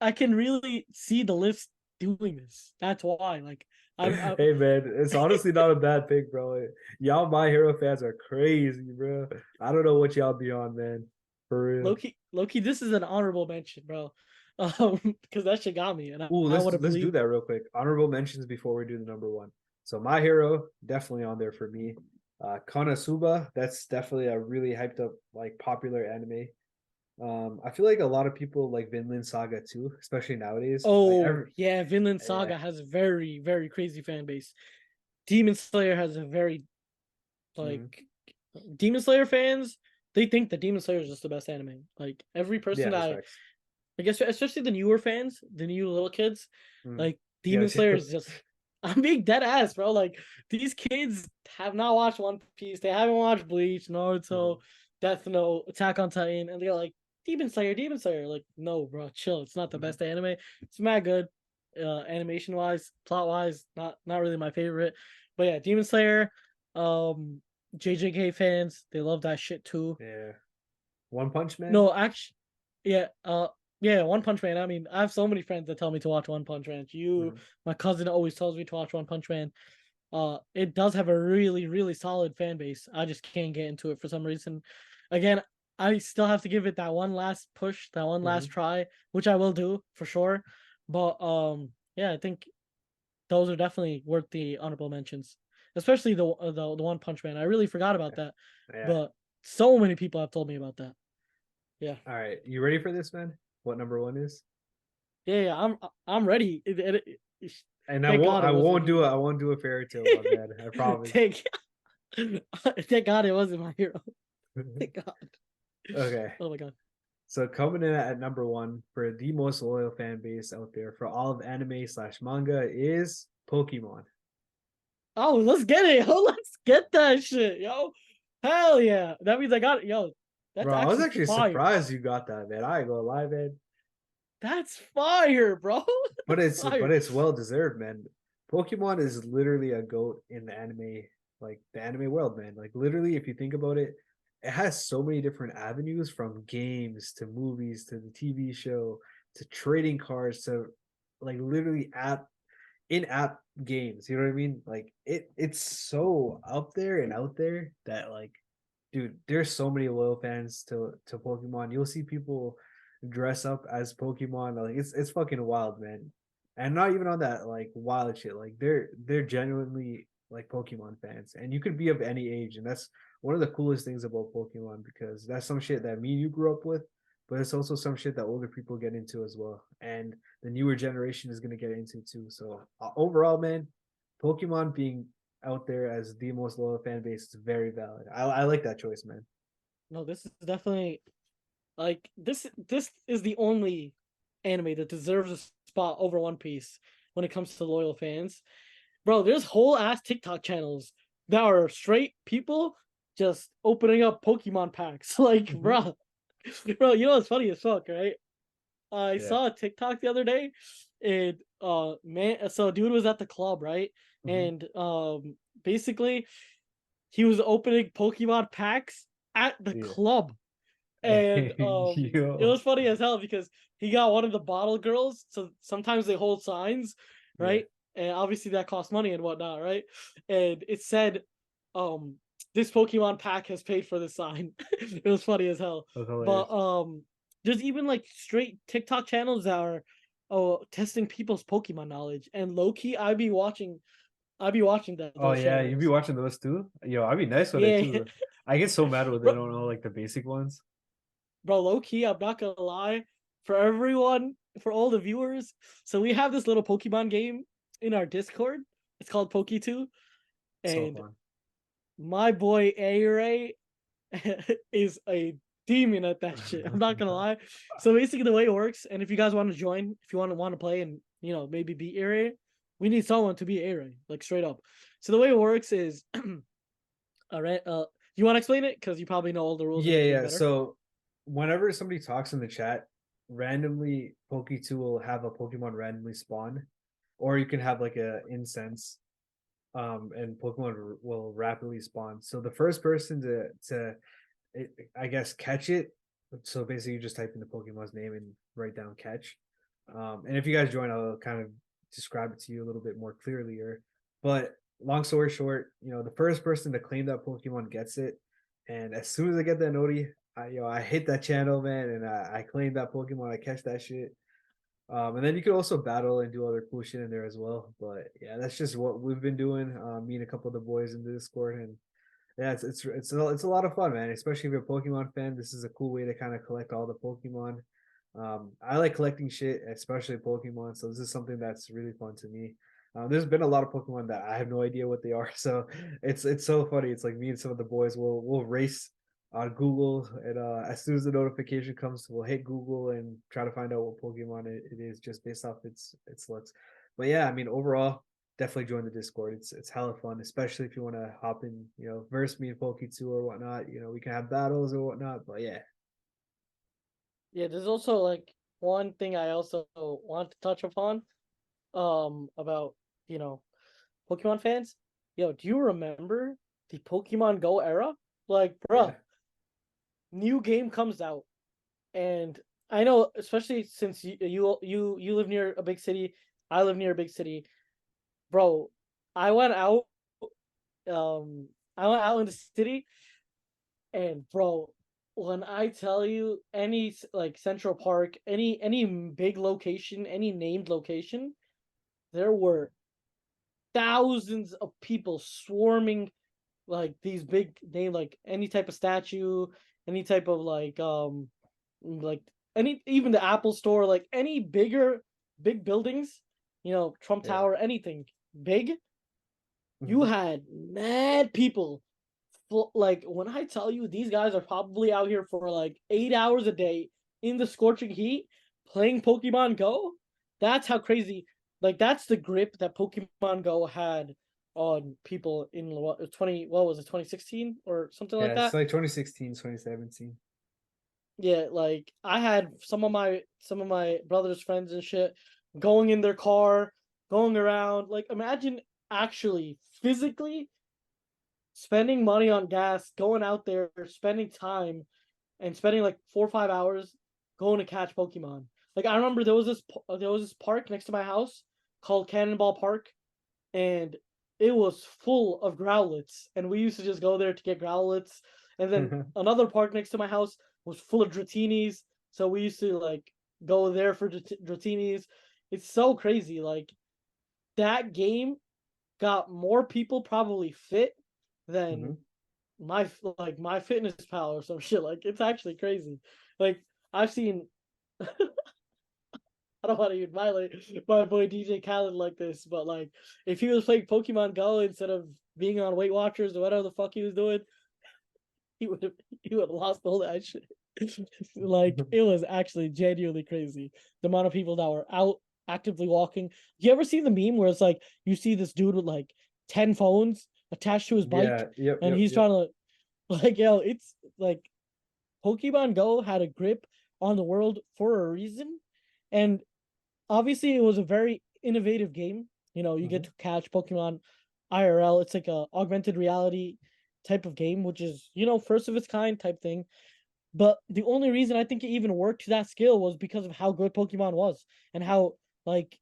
Speaker 2: I can really see the list doing this. That's why. Like I'm
Speaker 1: Hey man, it's honestly not a bad pick, bro. Y'all My Hero fans are crazy, bro. I don't know what y'all be on, man. For real.
Speaker 2: Loki, this is an honorable mention, bro. Because that shit got me, and
Speaker 1: Ooh,
Speaker 2: I
Speaker 1: let's
Speaker 2: would have
Speaker 1: let's do
Speaker 2: believed.
Speaker 1: that real quick. Honorable mentions before we do the number one. So My Hero, definitely on there for me. Konosuba, that's definitely a really hyped up, like popular anime. I feel like a lot of people like Vinland Saga too, especially nowadays. Like
Speaker 2: Oh
Speaker 1: every
Speaker 2: yeah, Vinland
Speaker 1: yeah.
Speaker 2: Saga has a very crazy fan base. Demon Slayer has a very
Speaker 1: Mhm.
Speaker 2: like Demon Slayer fans. They think that Demon Slayer is just the best anime. Like every person
Speaker 1: Yeah,
Speaker 2: that
Speaker 1: that's facts.
Speaker 2: I guess, especially the newer fans, the new little kids,
Speaker 1: Mhm.
Speaker 2: like Demon
Speaker 1: Yes,
Speaker 2: Slayer
Speaker 1: yes.
Speaker 2: is just. I'm being dead ass, bro. Like these kids have not watched One Piece. They haven't watched Bleach, Naruto,
Speaker 1: Mhm.
Speaker 2: Death Note, Attack on Titan, and they're like Demon Slayer, Demon Slayer. Like, no, bro, chill. It's not the
Speaker 1: Mhm.
Speaker 2: best anime. It's mad good, animation wise, plot wise, not really my favorite. But yeah, Demon Slayer. Um, JJK fans, they love that shit too.
Speaker 1: Yeah. One Punch Man.
Speaker 2: No, actually, yeah, yeah, One Punch Man. I mean, I have so many friends that tell me to watch One Punch Man.
Speaker 1: Mhm.
Speaker 2: My cousin always tells me to watch One Punch Man. It does have a really solid fan base. I just can't get into it for some reason. Again, I still have to give it that one last push, that one last
Speaker 1: Mhm.
Speaker 2: try, which I will do for sure. But yeah, I think those are definitely worth the honorable mentions, especially the One Punch Man. I really forgot about
Speaker 1: Yeah.
Speaker 2: that,
Speaker 1: Yeah.
Speaker 2: but so many people have told me about that. Yeah.
Speaker 1: All right. You ready for this, man? What number one is?
Speaker 2: Yeah, I'm ready.
Speaker 1: And I
Speaker 2: Thank
Speaker 1: won't
Speaker 2: God it
Speaker 1: I
Speaker 2: wasn't
Speaker 1: won't do
Speaker 2: you.
Speaker 1: it. I won't do a fairy tale one, man. I promise.
Speaker 2: thank Thank God it wasn't my hero. Thank God.
Speaker 1: Okay.
Speaker 2: Oh my God.
Speaker 1: So coming in at number one for the most loyal fan base out there for all of anime slash manga is Pokemon.
Speaker 2: Oh, let's get it. Oh, let's get that shit, yo. Hell yeah. That means I got it. Yo, that's
Speaker 1: Bro, I was
Speaker 2: actually
Speaker 1: actually
Speaker 2: fire.
Speaker 1: surprised you got that, man. I ain't gonna lie, man.
Speaker 2: That's fire, bro.
Speaker 1: But
Speaker 2: That's
Speaker 1: but
Speaker 2: fire.
Speaker 1: it's well deserved, man. Pokemon is literally a goat in the anime, like the anime world, man. Like literally, if you think about it, it has so many different avenues from games to movies to the TV show to trading cards to like literally in-app games. You know what I mean? Like it's so up there and out there that like, dude, there's so many loyal fans to Pokemon. You'll see people. dress up as Pokemon. Like it's fucking wild, man. And not even on that like wild shit. Like they're genuinely like Pokemon fans, and you could be of any age, and that's one of the coolest things about Pokemon because that's some shit that me and you grew up with, but it's also some shit that older people get into as well, and the newer generation is gonna get into too. So overall, man, Pokemon being out there as the most loyal fan base is very valid. I like that choice, man.
Speaker 2: No, this is definitely like this is the only anime that deserves a spot over One Piece when it comes to loyal fans. Bro, there's whole ass TikTok channels that are straight people just opening up Pokemon packs. Like,
Speaker 1: Mm-hmm.
Speaker 2: bro, you know what's funny as fuck, right? I
Speaker 1: Yeah.
Speaker 2: saw a TikTok the other day, and man, so dude was at the club, right?
Speaker 1: Mm-hmm.
Speaker 2: And basically he was opening Pokemon packs at the
Speaker 1: Yeah.
Speaker 2: club. And it
Speaker 1: Yo.
Speaker 2: was funny as hell because he got one of the bottle girls. So sometimes they hold signs,
Speaker 1: Yeah.
Speaker 2: right? And obviously that costs money and whatnot, right? And it said, um, this Pokemon pack has paid for the sign. It was funny as hell.
Speaker 1: That's
Speaker 2: But
Speaker 1: hilarious.
Speaker 2: there's even like straight TikTok channels that are testing people's Pokemon knowledge. And low key, I'd be watching
Speaker 1: Oh
Speaker 2: those
Speaker 1: yeah, you be
Speaker 2: channels.
Speaker 1: watching those too? Yo, I'd be nice with it
Speaker 2: Yeah.
Speaker 1: too. I get so mad when they
Speaker 2: Bro,
Speaker 1: don't know like the basic ones.
Speaker 2: bro, low key, I'm not gonna lie. For everyone, for all the viewers, so we have this little Pokemon game in our Discord. It's called Poke2,
Speaker 1: So
Speaker 2: and
Speaker 1: fun.
Speaker 2: my boy Aray is a demon at that shit. I'm not gonna lie. So basically, the way it works, and if you guys want to join, if you want to play and maybe beat Aray, we need someone to beat Aray, like straight up. So the way it works is, all right. You want to explain it because you probably know all the rules and
Speaker 1: Yeah,
Speaker 2: everything
Speaker 1: yeah.
Speaker 2: better.
Speaker 1: So whenever somebody talks in the chat, randomly Poke2 will have a Pokemon randomly spawn, or you can have like a incense, and Pokemon will rapidly spawn. So the first person to I guess catch it. So basically, you just type in the Pokemon's name and write down catch. And if you guys join, I'll kind of describe it to you a little bit more clearly. Or, but long story short, the first person to claim that Pokemon gets it. And as soon as I get that noti, I hit that channel, man, and I claim that Pokemon. I catch that shit. And then you could also battle and do other cool shit in there as well. But yeah, that's just what we've been doing. Me and a couple of the boys in the Discord, and yeah, it's a lot of fun, man. Especially if you're a Pokemon fan, this is a cool way to kind of collect all the Pokemon. I like collecting shit, especially Pokemon. So this is something that's really fun to me. There's been a lot of Pokemon that I have no idea what they are, so it's so funny. It's like me and some of the boys will race on Google, and as soon as the notification comes, we'll hit Google and try to find out what Pokemon it is just based off its looks. But yeah, I mean overall, definitely join the Discord. It's hella fun, especially if you want to hop in, verse me and Poke2 or whatnot. We can have battles or whatnot. But yeah,
Speaker 2: Yeah, there's also like one thing I also want to touch upon about, you know, Pokemon fans. Yo, do you remember the Pokemon Go era? Like,
Speaker 1: yeah,
Speaker 2: bruh, new game comes out and I know especially since you live near a big city, I live near a big city. Bro, I went out um I went out in the city and bro, when I tell you any like Central Park, any big location, any named location, there were thousands of people swarming like these big name like any type of statue, any type of like any even the Apple store, like any big buildings, Trump
Speaker 1: yeah.
Speaker 2: Tower, anything big, you
Speaker 1: Mhm.
Speaker 2: had mad people. Like when I tell you these guys are probably out here for like 8 hours a day in the scorching heat playing Pokemon Go, that's how crazy. Like that's the grip that Pokemon Go had on people in what was it 2016 or something like
Speaker 1: Yeah, it's
Speaker 2: that.
Speaker 1: like 2016, 2017.
Speaker 2: Yeah, like I had some of my brother's friends and shit going in their car, going around. Like imagine actually physically spending money on gas, going out there, spending time, and spending like 4 or 5 hours going to catch Pokemon. Like I remember there was this park next to my house called Cannonball Park, and it was full of Growlits, and we used to just go there to get Growlits. And then another park next to my house was full of Dratinis. So we used to like go there for Drotinis. It's so crazy. Like that game got more people probably fit than
Speaker 1: Hmm.
Speaker 2: my fitness pal or some shit. Like it's actually crazy. Like I've seen I don't want to even violate my boy DJ Khaled like this, but like if he was playing Pokemon Go instead of being on Weight Watchers or whatever the fuck he was doing, he would have lost all that shit. Like it was actually genuinely crazy. The amount of people that were out actively walking. You ever see the meme where it's like you see this dude with like 10 phones attached to his bike
Speaker 1: Yeah. Yep.
Speaker 2: and
Speaker 1: Yep.
Speaker 2: he's
Speaker 1: Yep.
Speaker 2: trying to like it's like Pokemon Go had a grip on the world for a reason. And obviously it was a very innovative game. You get
Speaker 1: Hmm.
Speaker 2: to catch Pokemon IRL. It's like a augmented reality type of game, which is, first of its kind type thing. But the only reason I think it even worked to that scale was because of how good Pokemon was and how like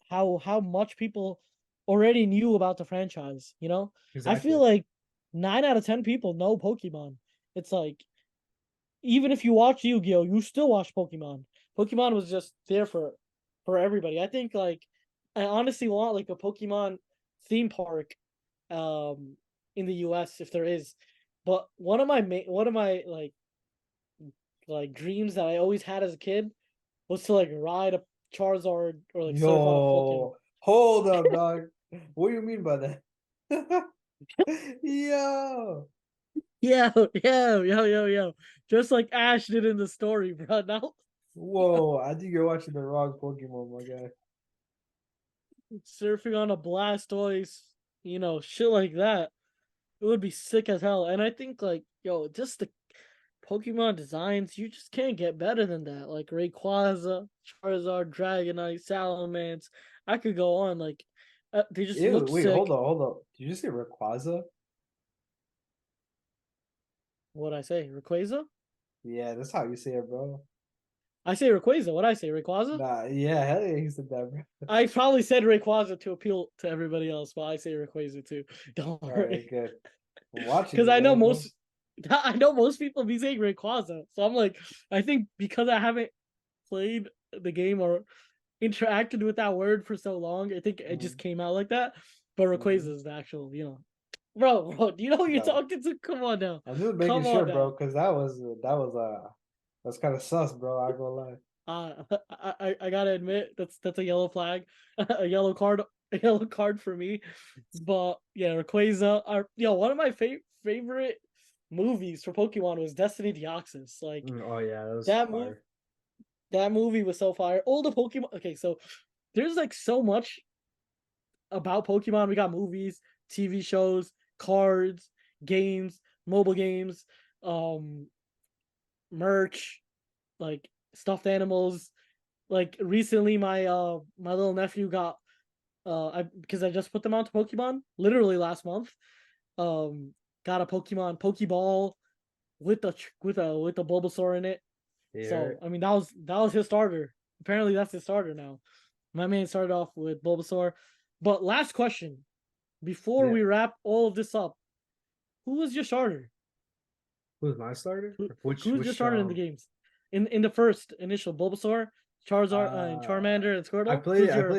Speaker 2: how much people already knew about the franchise, I feel
Speaker 1: Exactly.
Speaker 2: like 9 out of 10 people know Pokemon. It's like even if you watch Yu-Gi-Oh, you still watch Pokemon. Pokemon was just there for everybody. I think like I honestly want like a Pokemon theme park um in the US if there is. But one of my like dreams that I always had as a kid was to like ride a Charizard or like surf on a fucking
Speaker 1: Yo, hold up, dog. What do you mean by that? Yo.
Speaker 2: yeah, yo. Just like Ash did in the story, bro. Now
Speaker 1: Whoa, I think you're watching the wrong Pokemon, my guy.
Speaker 2: surfing on a Blastoise, shit like that. It would be sick as hell. And I think like, just the Pokemon designs, you just can't get better than that. Like Rayquaza, Charizard, Dragonite, Salamence. I could go on. Like, they just
Speaker 1: Ew,
Speaker 2: look
Speaker 1: wait,
Speaker 2: sick.
Speaker 1: hold up. Did you just say Rayquaza?
Speaker 2: What I say, Rayquaza?
Speaker 1: Yeah, that's how you say it, bro.
Speaker 2: I say Rayquaza. What I say, Rayquaza?
Speaker 1: Nah, yeah, hell yeah, he said that, bro.
Speaker 2: I probably said Rayquaza to appeal to everybody else, but I say Rayquaza too. Don't
Speaker 1: All right,
Speaker 2: worry,
Speaker 1: good. I'm watching
Speaker 2: because
Speaker 1: you,
Speaker 2: I know
Speaker 1: man, bro.
Speaker 2: most. I know most people be saying Rayquaza, so I'm like, I think because I haven't played the game or interacted with that word for so long, I think it just
Speaker 1: Mhm,
Speaker 2: came out like that. But Rayquaza
Speaker 1: mhm.
Speaker 2: is the actual, bro. Do you know who you're
Speaker 1: No,
Speaker 2: talking to? Come on now,
Speaker 1: I'm just making
Speaker 2: come
Speaker 1: sure,
Speaker 2: on
Speaker 1: bro,
Speaker 2: now.
Speaker 1: because that's kind of sus, bro. I gonna lie.
Speaker 2: I gotta admit that's a yellow flag, a yellow card for me. But yeah, Rayquaza. One of my favorite movies for Pokemon was Destiny Deoxys. Like
Speaker 1: Oh yeah, that was
Speaker 2: that move,
Speaker 1: fire.
Speaker 2: that movie was so fire. All the Pokemon. Okay, so there's like so much about Pokemon. We got movies, TV shows, cards, games, mobile games, um, merch, like stuffed animals. Like recently, my little nephew got because I just put them onto Pokemon literally last month. Um, got a Pokeball with a Bulbasaur in it.
Speaker 1: Yeah.
Speaker 2: So I mean that was his starter. Apparently that's his starter now. My man started off with Bulbasaur. But last question before
Speaker 1: Yeah.
Speaker 2: we wrap all of this up, who was your starter?
Speaker 1: Who's my starter?
Speaker 2: Who who's your
Speaker 1: Which
Speaker 2: starter in the games? In the first initial Bulbasaur, Charizard, and
Speaker 1: uh
Speaker 2: Charmander and Squirtle. Who's your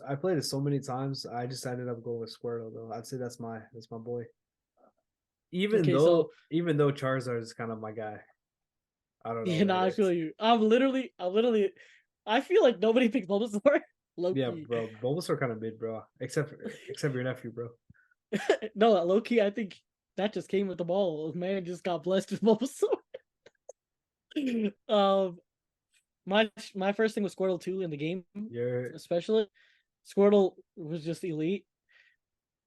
Speaker 1: I played it so many times. I just ended up going with Squirtle though. I'd say that's my boy.
Speaker 2: okay? So
Speaker 1: Even though Charizard is kind of my guy. I don't know
Speaker 2: yeah,
Speaker 1: what
Speaker 2: nah, I
Speaker 1: it
Speaker 2: feel
Speaker 1: is.
Speaker 2: you. I'm literally, I feel like nobody picked Bulbasaur. Low
Speaker 1: Yeah,
Speaker 2: key,
Speaker 1: bro. Bulbasaur kind of mid, bro. Except your nephew, bro.
Speaker 2: no, low key. I think that just came with the ball. Man just got blessed with Bulbasaur. um, my first thing was Squirtle 2 in the game,
Speaker 1: You're
Speaker 2: especially. Squirtle was just elite.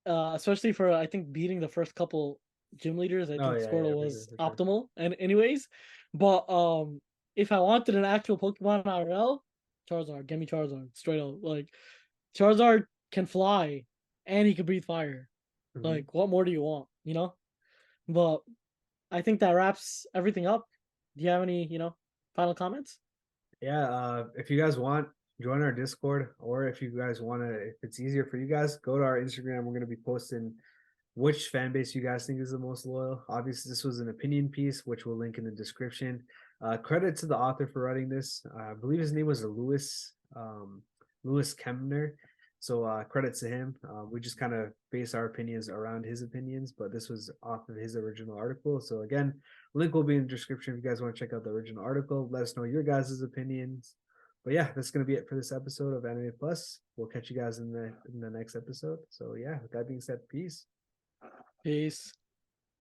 Speaker 2: Especially for I think beating the first couple gym leaders. I
Speaker 1: oh
Speaker 2: think
Speaker 1: yeah,
Speaker 2: Squirtle
Speaker 1: for sure,
Speaker 2: was
Speaker 1: for sure.
Speaker 2: optimal. And anyways, but if I wanted an actual Pokemon IRL, Charizard, give me Charizard straight up. Like Charizard can fly and he can breathe fire.
Speaker 1: Mhm.
Speaker 2: Like what more do you want? But I think that wraps everything up. Do you have any final comments?
Speaker 1: Yeah, if you guys want, join our Discord, or if you guys want to, if it's easier for you guys, go to our Instagram. We're gonna be posting which fan base you guys think is the most loyal. Obviously, this was an opinion piece, which we'll link in the description. Credit to the author for writing this. I believe his name was Lewis Kemner. So credit to him. We just kind of base our opinions around his opinions, but this was off of his original article. So again, link will be in the description if you guys want to check out the original article. Let us know your guys' opinions. But yeah, that's gonna be it for this episode of Anime Plus. We'll catch you guys in the next episode. So yeah, with that being said, peace.
Speaker 2: Peace.